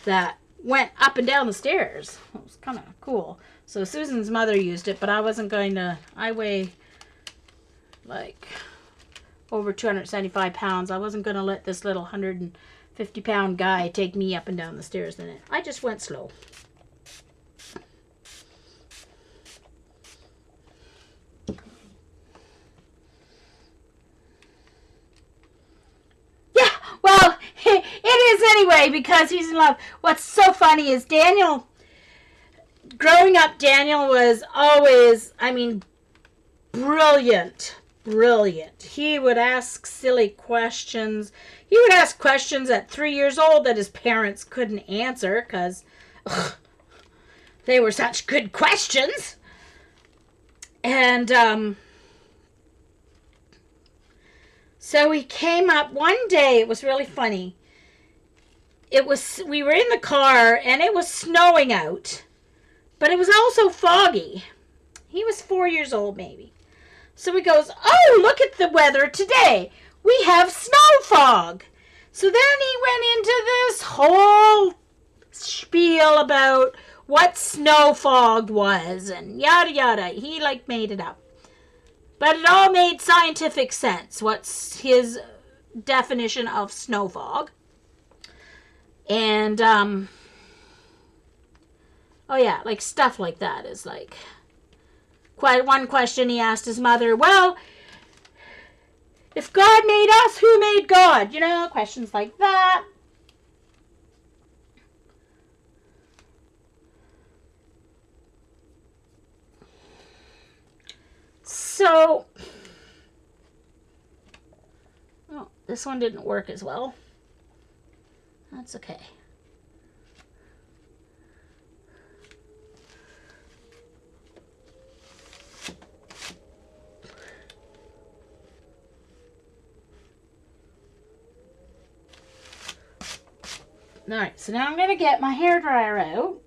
that went up and down the stairs. It was kind of cool. So Susan's mother used it, but I wasn't going to. I weigh like over 275 pounds. I wasn't going to let this little 150-pound guy take me up and down the stairs in it. I just went slow. Yeah, well, it is anyway because he's in love. What's so funny is Daniel, growing up, Daniel was always, brilliant. He would ask silly questions. He would ask questions at 3 years old that his parents couldn't answer because they were such good questions. And so he came up one day. It was really funny. We were in the car and it was snowing out, but it was also foggy. He was 4 years old maybe. So he goes, "Oh, look at the weather today. We have snow fog." So then he went into this whole spiel about what snow fog was and yada yada. He made it up. But it all made scientific sense. What's his definition of snow fog? And oh yeah, stuff like that is one question he asked his mother, well, if God made us, who made God? Questions like that. So, oh, this one didn't work as well. That's okay. Alright, so now I'm going to get my hairdryer out.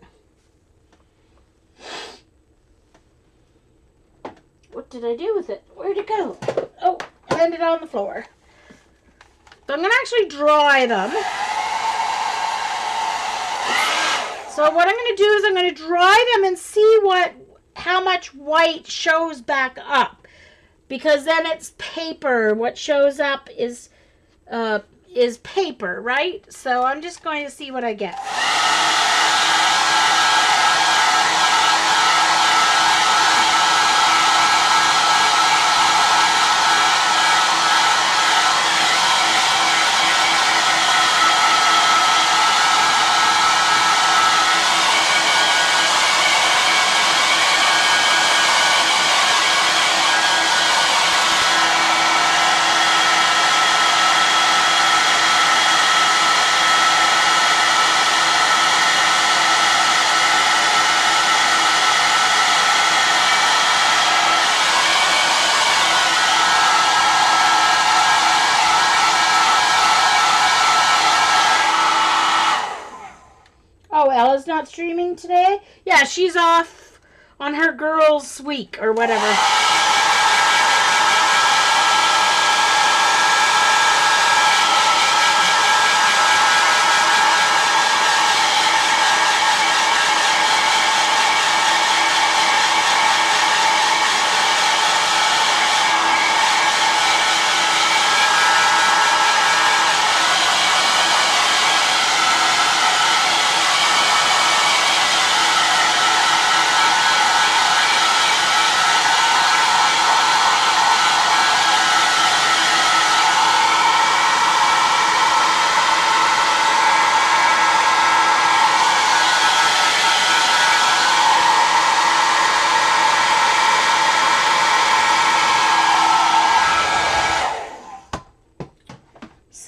What did I do with it? Where'd it go? Oh, I landed on the floor. So I'm going to actually dry them. So what I'm going to do is I'm going to dry them and see how much white shows back up. Because then it's paper. What shows up is paper, right? So I'm just going to see what I get. Ella's not streaming today? Yeah, she's off on her girls' week or whatever.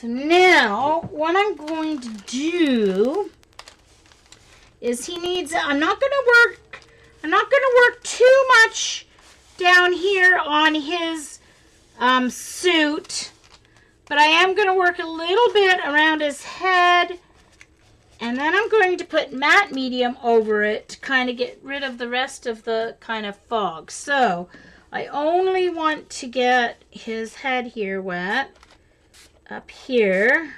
So now, what I'm going to do is he needs, I'm not going to work too much down here on his suit, but I am going to work a little bit around his head, and then I'm going to put matte medium over it to kind of get rid of the rest of the kind of fog. So I only want to get his head here wet. Up here,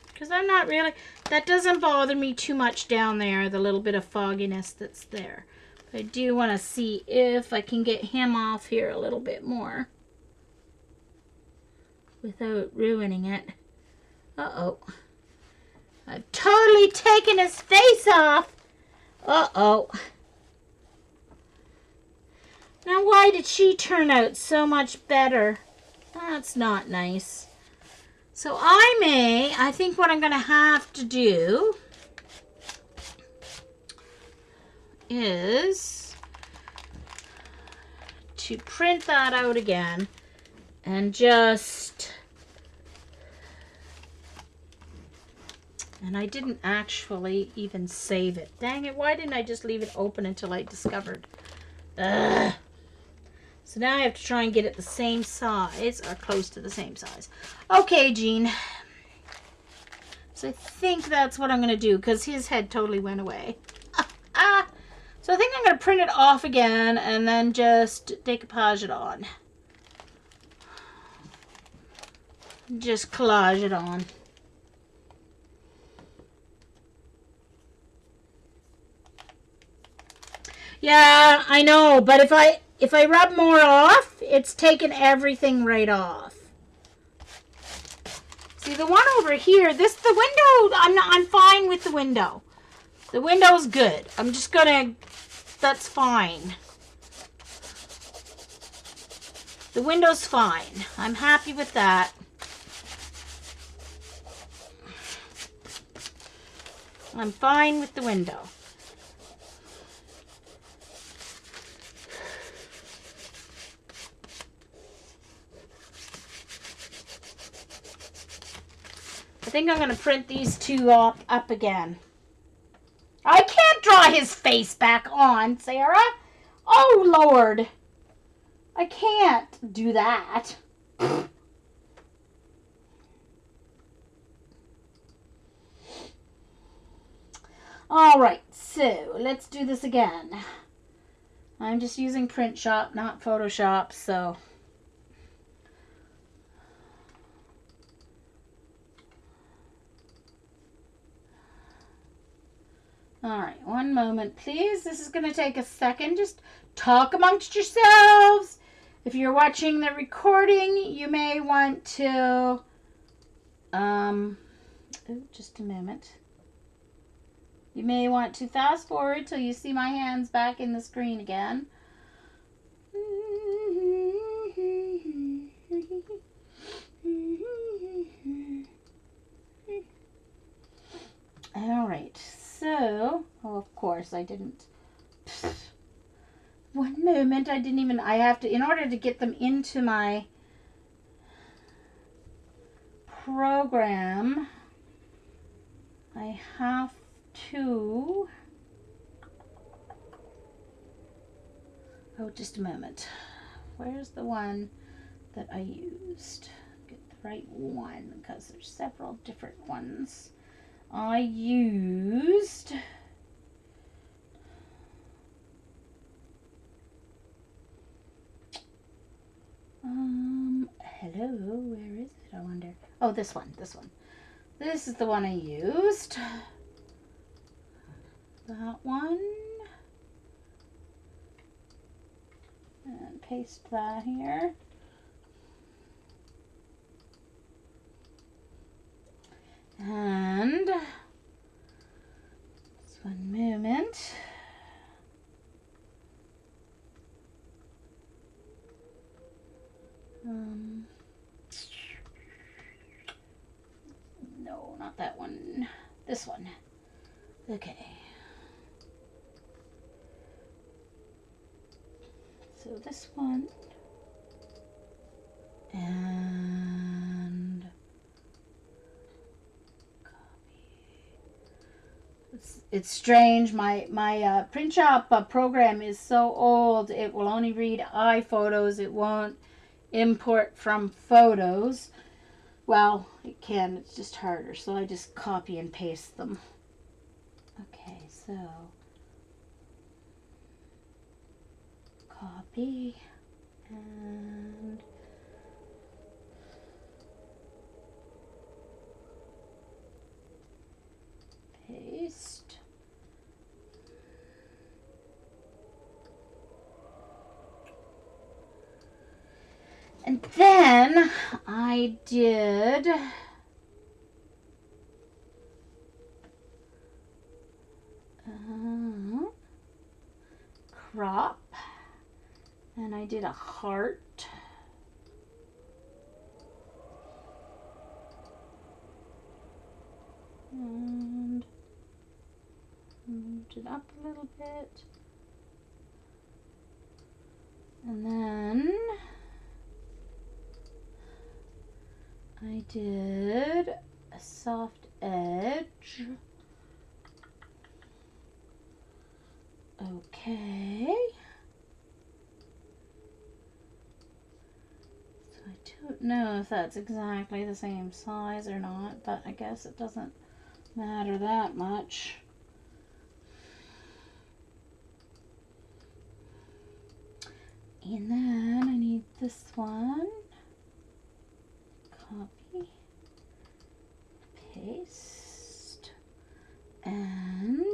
because I'm not really, that doesn't bother me too much down there, the little bit of fogginess that's there. But I do want to see if I can get him off here a little bit more without ruining it. Uh-oh. I've totally taken his face off. Uh-oh. Now, why did she turn out so much better? That's not nice. So I think what I'm going to have to do is to print that out again and just, and I didn't actually even save it. Dang it, why didn't I just leave it open until I discovered? Ugh. So now I have to try and get it the same size, or close to the same size. Okay, Jean. So I think that's what I'm going to do, because his head totally went away. So I think I'm going to print it off again, and then just decoupage it on. Just collage it on. Yeah, I know, but if I rub more off, it's taken everything right off. See, the one over here, the window, I'm fine with the window. The window's good. I'm just gonna, that's fine. The window's fine. I'm happy with that. I'm fine with the window. I think I'm going to print these two up again. I can't draw his face back on, Sarah. Oh, Lord. I can't do that. All right, so let's do this again. I'm just using Print Shop, not Photoshop, so... All right, one moment, please. This is going to take a second. Just talk amongst yourselves. If you're watching the recording, you may want to, just a moment. You may want to fast forward till you see my hands back in the screen again. All right. So, oh, of course I didn't. One moment, I have to, in order to get them into my program, I have to, oh, just a moment. Where's the one that I used? Get the right one because there's several different ones. I used hello, where is it? I wonder. Oh, this one. This is the one I used. That one. And paste that here. And just one moment. No, not that one. This one. Okay. So this one. And it's strange. My print shop program is so old. It will only read iPhotos. It won't import from photos. Well, it can. It's just harder. So I just copy and paste them. Okay, so copy and paste. And then I did crop, and I did a heart. And moved it up a little bit. And then I did a soft edge. Okay. So I don't know if that's exactly the same size or not, but I guess it doesn't matter that much. And then I need this one. Copy, paste, and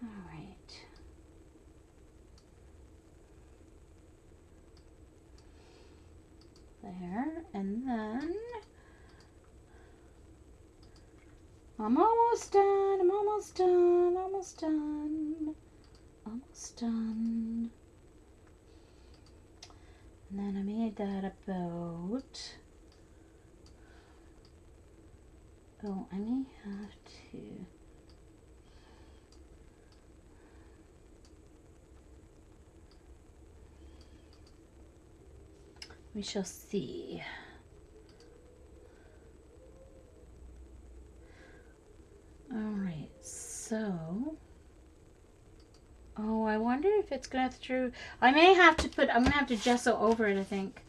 all right. There, and then I'm almost done, I'm almost done, almost done, almost done. And then I made that about, oh, I may have to, we shall see. Alright, so, oh, I wonder if it's gonna have to, I'm gonna have to gesso over it, I think.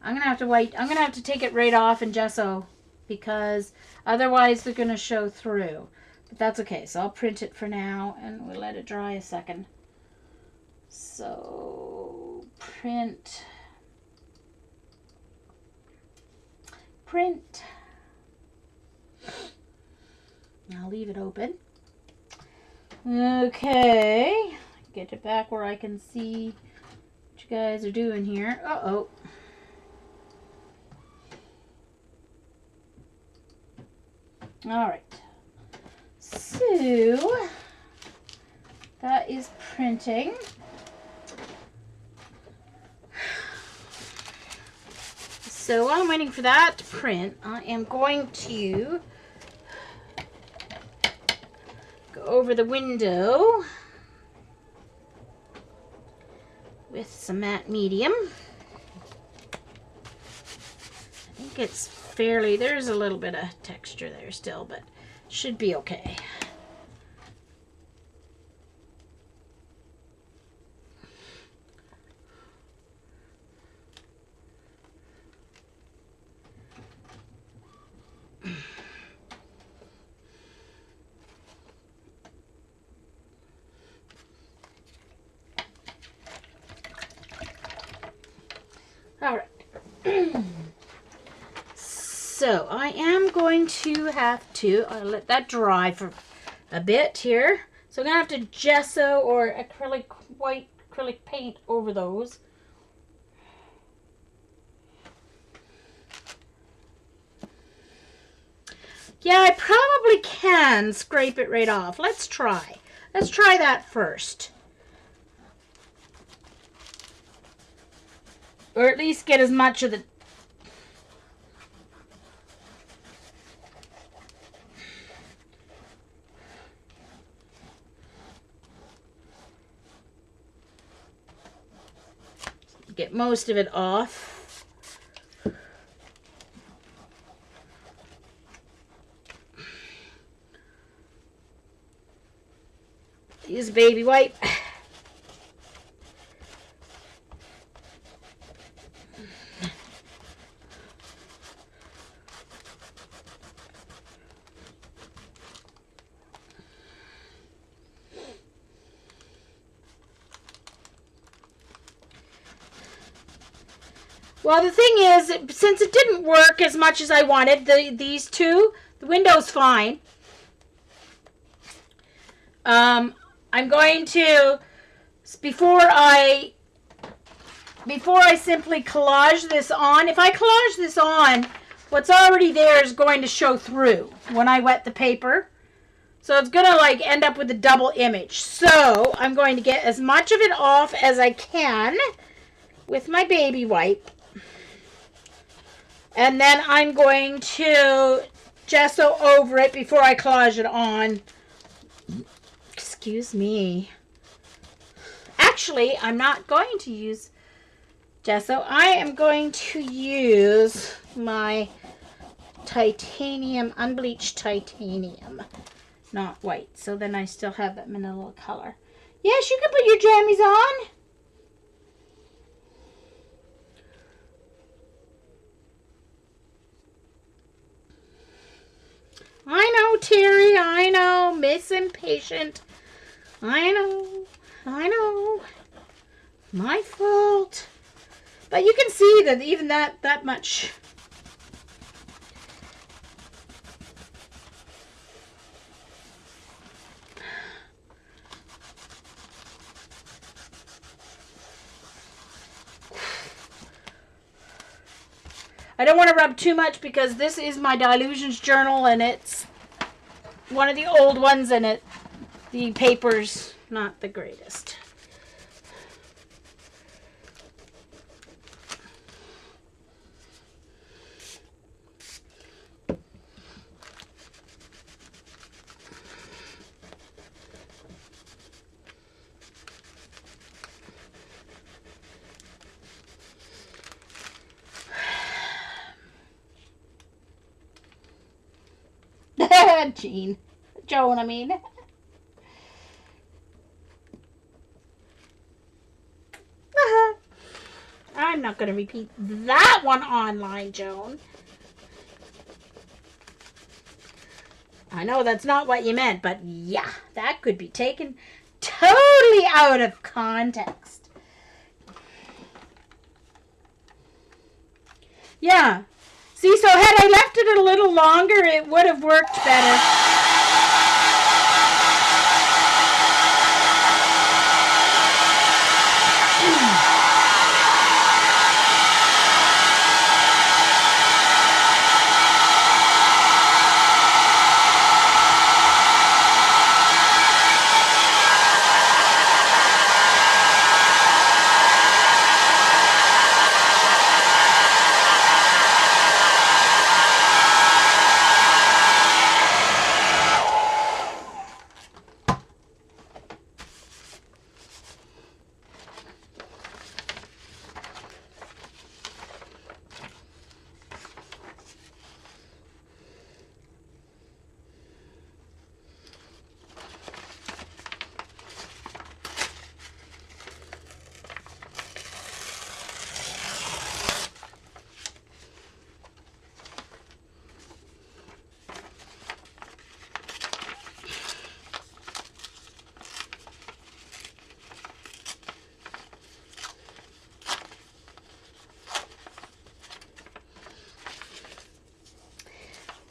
I'm gonna have to take it right off and gesso, because otherwise they're gonna show through. But that's okay, so I'll print it for now, and we'll let it dry a second. So, print. I'll leave it open. Okay, get it back where I can see what you guys are doing here. Uh-oh. All right. So, that is printing. So while I'm waiting for that to print, I am going to go over the window with some matte medium. I think it's fairly, there's a little bit of texture there still, but Should be okay. All right. So I am going to have to let that dry for a bit here. So I'm going to have to gesso or white acrylic paint over those. Yeah, I probably can scrape it right off. Let's try. Let's try that first. Or at least get as much of the... Get most of it off. Use a baby wipe. Well, the thing is, since it didn't work as much as I wanted, these two, the window's fine. I'm going to, before I simply collage this on, if I collage this on, what's already there is going to show through when I wet the paper. So it's going to like end up with a double image. So I'm going to get as much of it off as I can with my baby wipe. And then I'm going to gesso over it before I collage it on. Excuse me. Actually, I'm not going to use gesso. I am going to use my titanium, unbleached titanium, not white. So then I still have that manila color. Yes, you can put your jammies on. I know, Terry, I know, Miss Impatient. I know. My fault. But you can see that even that much. I don't want to rub too much because this is my Dylusions journal and it's one of the old ones and the paper's not the greatest. Joan, I mean. I'm not going to repeat that one online, Joan. I know that's not what you meant, but yeah, that could be taken totally out of context. Yeah. See, so had I left it a little longer, it would have worked better.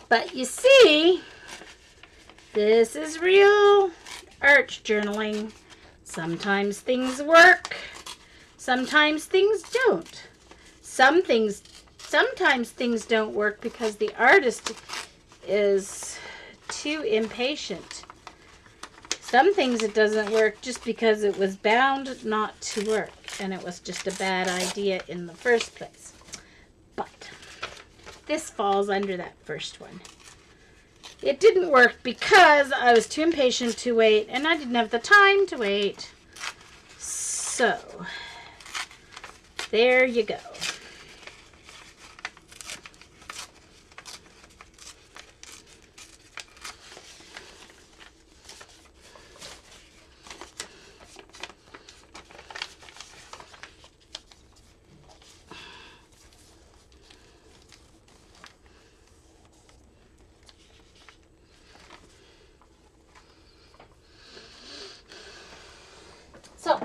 But you see, this is real art journaling. Sometimes things work, sometimes things don't. Sometimes things don't work because the artist is too impatient. Some things it doesn't work just because it was bound not to work and it was just a bad idea in the first place. But this falls under that first one. It didn't work because I was too impatient to wait and I didn't have the time to wait. So, there you go. So,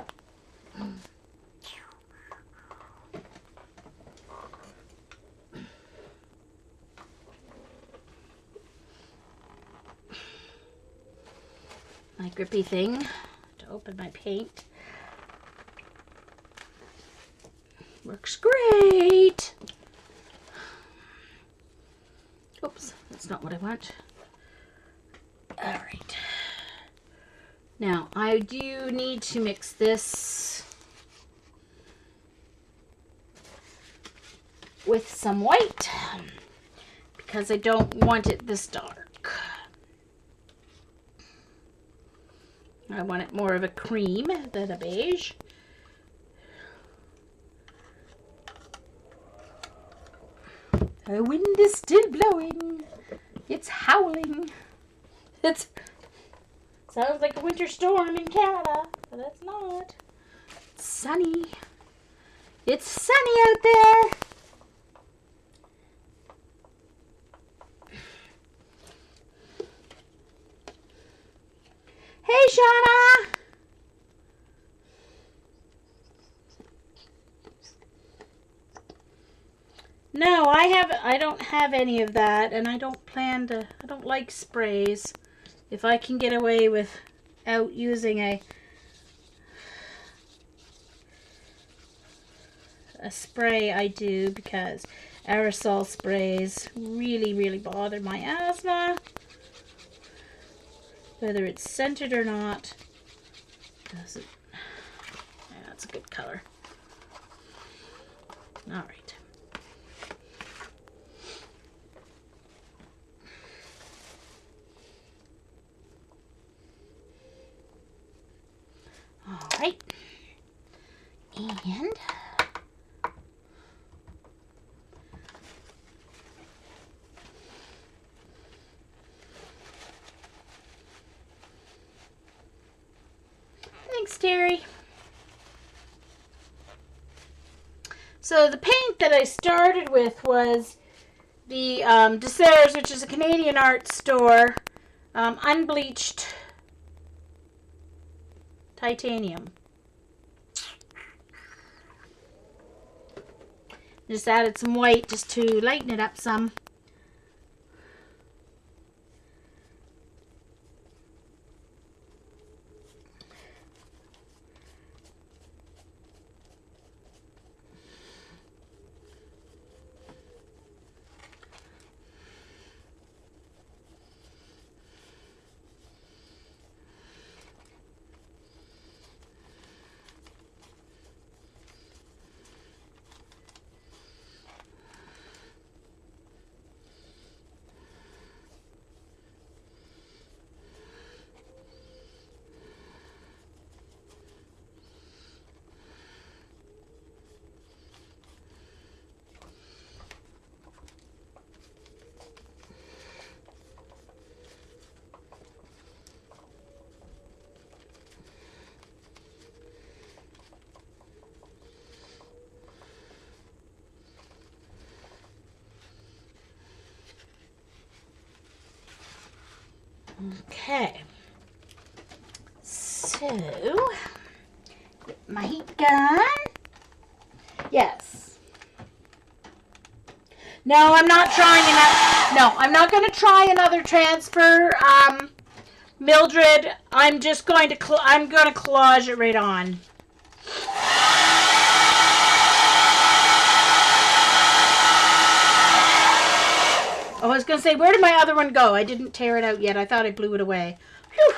my grippy thing to open my paint works great. Oops, that's not what I want. All right. Now, I do need to mix this with some white because I don't want it this dark. I want it more of a cream than a beige. The wind is still blowing. It's howling. It sounds like a winter storm in Canada, but it's not. It's sunny. It's sunny out there. Hey, Shauna. No, I don't have any of that, and I don't plan to. I don't like sprays. If I can get away without using a spray, I do, because aerosol sprays really bother my asthma. Whether it's scented or not, doesn't. Yeah, that's a good color. All right. All right. And thanks, Terry. So the paint that I started with was the Desserts, which is a Canadian art store, unbleached titanium. Just added some white just to lighten it up some. Okay, so get my heat gun. Yes. No, I'm not trying enough. No, I'm not going to try another transfer, Mildred. I'm just going to collage it right on. I was going to say, where did my other one go? I didn't tear it out yet. I thought I blew it away. Whew.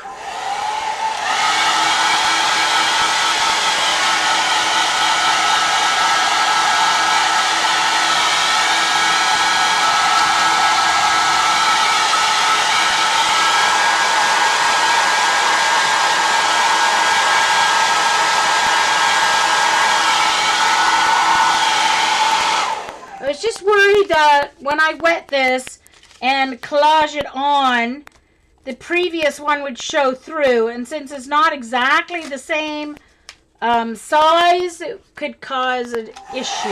I was just worried that when I wet this and collage it on, the previous one would show through. And since it's not exactly the same size, it could cause an issue.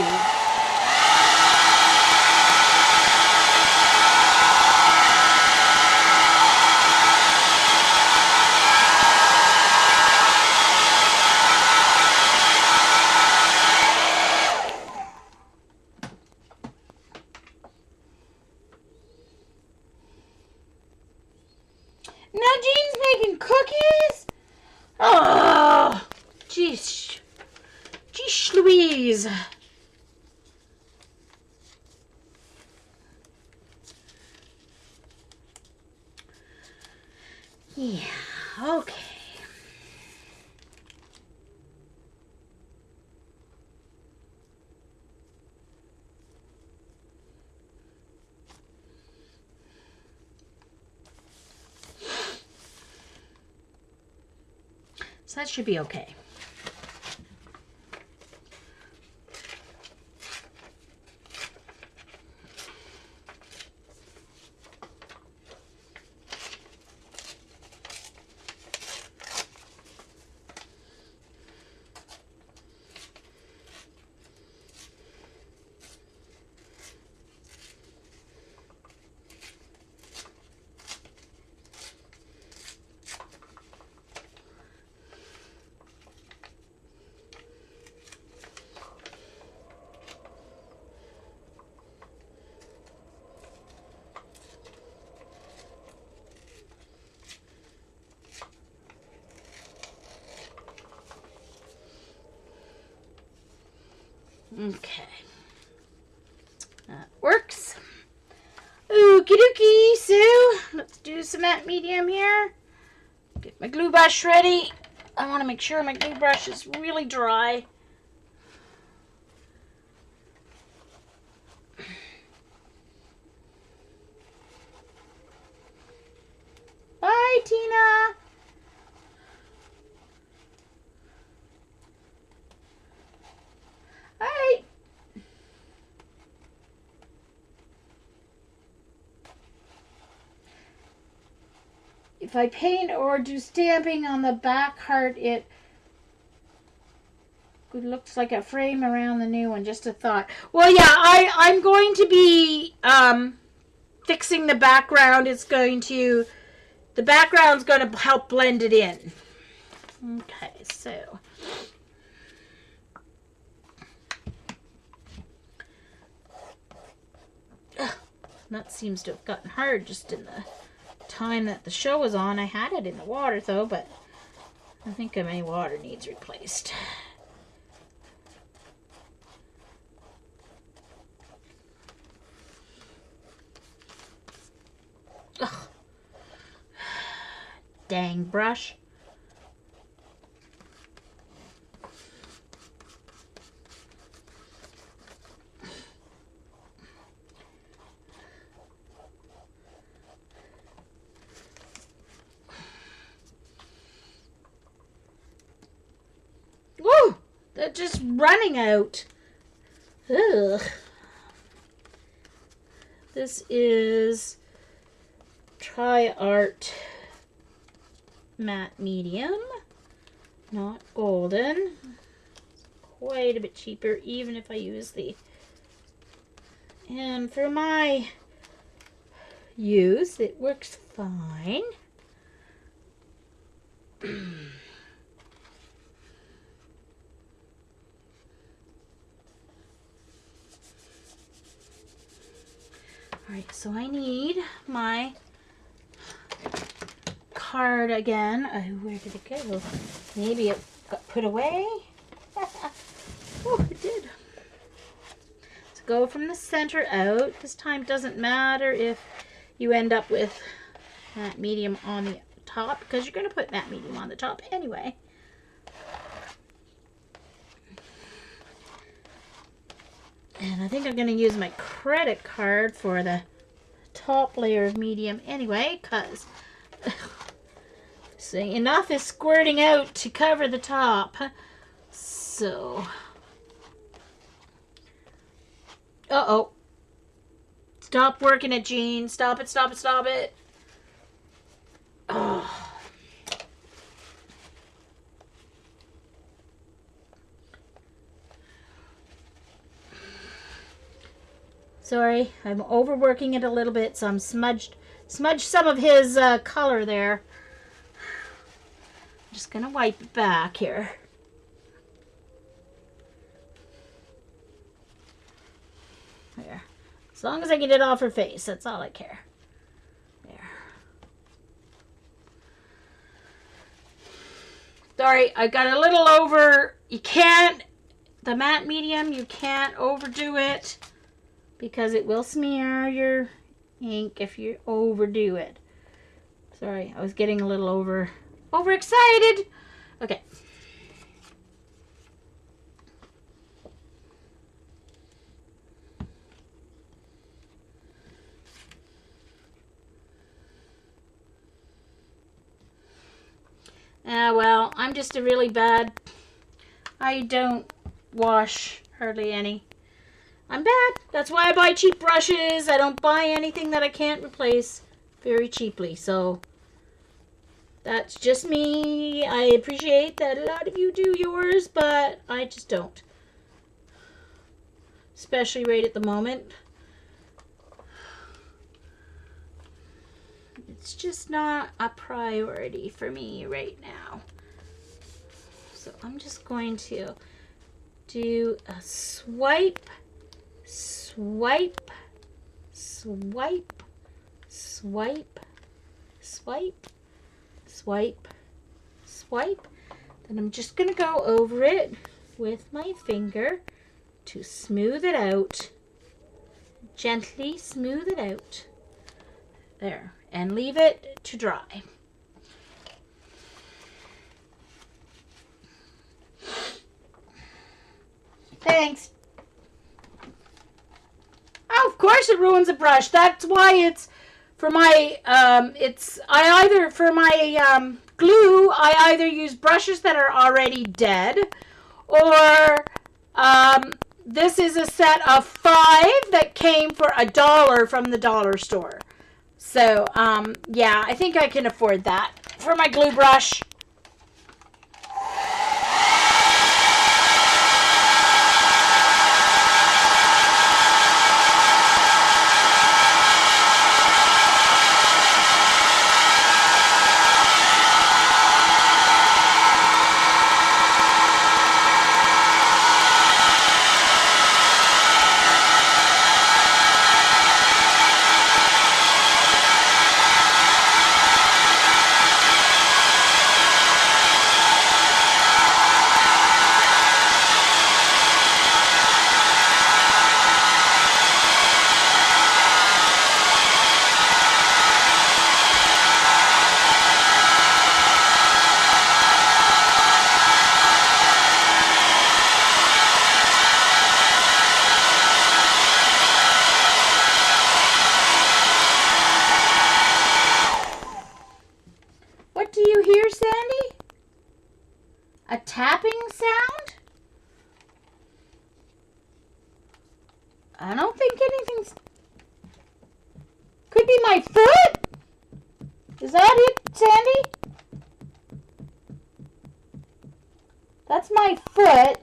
Now Jean's making cookies? Oh, jeez. Jeez Louise. Yeah, okay. So that should be okay. Okay. That works. Okie dokie, Sue. Let's do some matte medium here. Get my glue brush ready. I want to make sure my glue brush is really dry. Bye, Tina. Bye. If I paint or do stamping on the back heart, it looks like a frame around the new one. Just a thought. Well, yeah, I'm going to be fixing the background. The background's going to help blend it in. Okay, so that seems to have gotten hard just in the time that the show was on. I had it in the water though, but I think my water needs replaced. Ugh. Dang brush. Woo! They're just running out. Ugh. This is Tri-Art matte medium, not golden. It's quite a bit cheaper, even if I use the. And for my use, it works fine. Alright, so I need my card again. Oh, where did it go? Maybe it got put away. Oh, it did. So go from the center out. This time doesn't matter if you end up with matte medium on the top, because you're going to put matte medium on the top anyway. And I think I'm going to use my credit card for the top layer of medium anyway, because so enough is squirting out to cover the top. So, uh-oh. Stop working it, Jean. Stop it, stop it, stop it. Oh. Sorry, I'm overworking it a little bit, so I'm smudged some of his color there. I'm just gonna wipe it back here. There. As long as I get it off her face, that's all I care. There. Sorry, I got a little over. You can't, the matte medium, you can't overdo it, because it will smear your ink if you overdo it. Sorry, I was getting a little overexcited. Okay. Well, I'm just a really bad, I don't wash hardly any. I'm bad. That's why I buy cheap brushes. I don't buy anything that I can't replace very cheaply. So that's just me. I appreciate that a lot of you do yours, but I just don't. Especially right at the moment. It's just not a priority for me right now. So I'm just going to do a swipe, swipe, swipe, swipe, swipe, swipe, swipe. Then I'm just going to go over it with my finger to smooth it out. Gently smooth it out. There. And leave it to dry. Thanks. Oh, of course it ruins a brush. That's why it's for my glue, I either use brushes that are already dead, or this is a set of 5 that came for $1 from the dollar store. So, yeah, I think I can afford that for my glue brush. What do you hear, Sandy? A tapping sound? I don't think anything's... Could be my foot? Is that it, Sandy? That's my foot.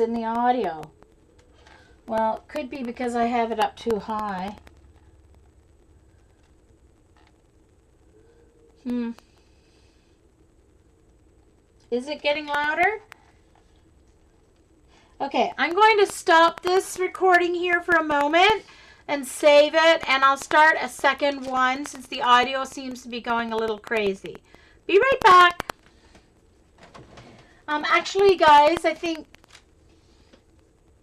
in the audio. Well, it could be because I have it up too high. Is it getting louder? Okay, I'm going to stop this recording here for a moment and save it, and I'll start a second one since the audio seems to be going a little crazy. Be right back. Actually, guys, I think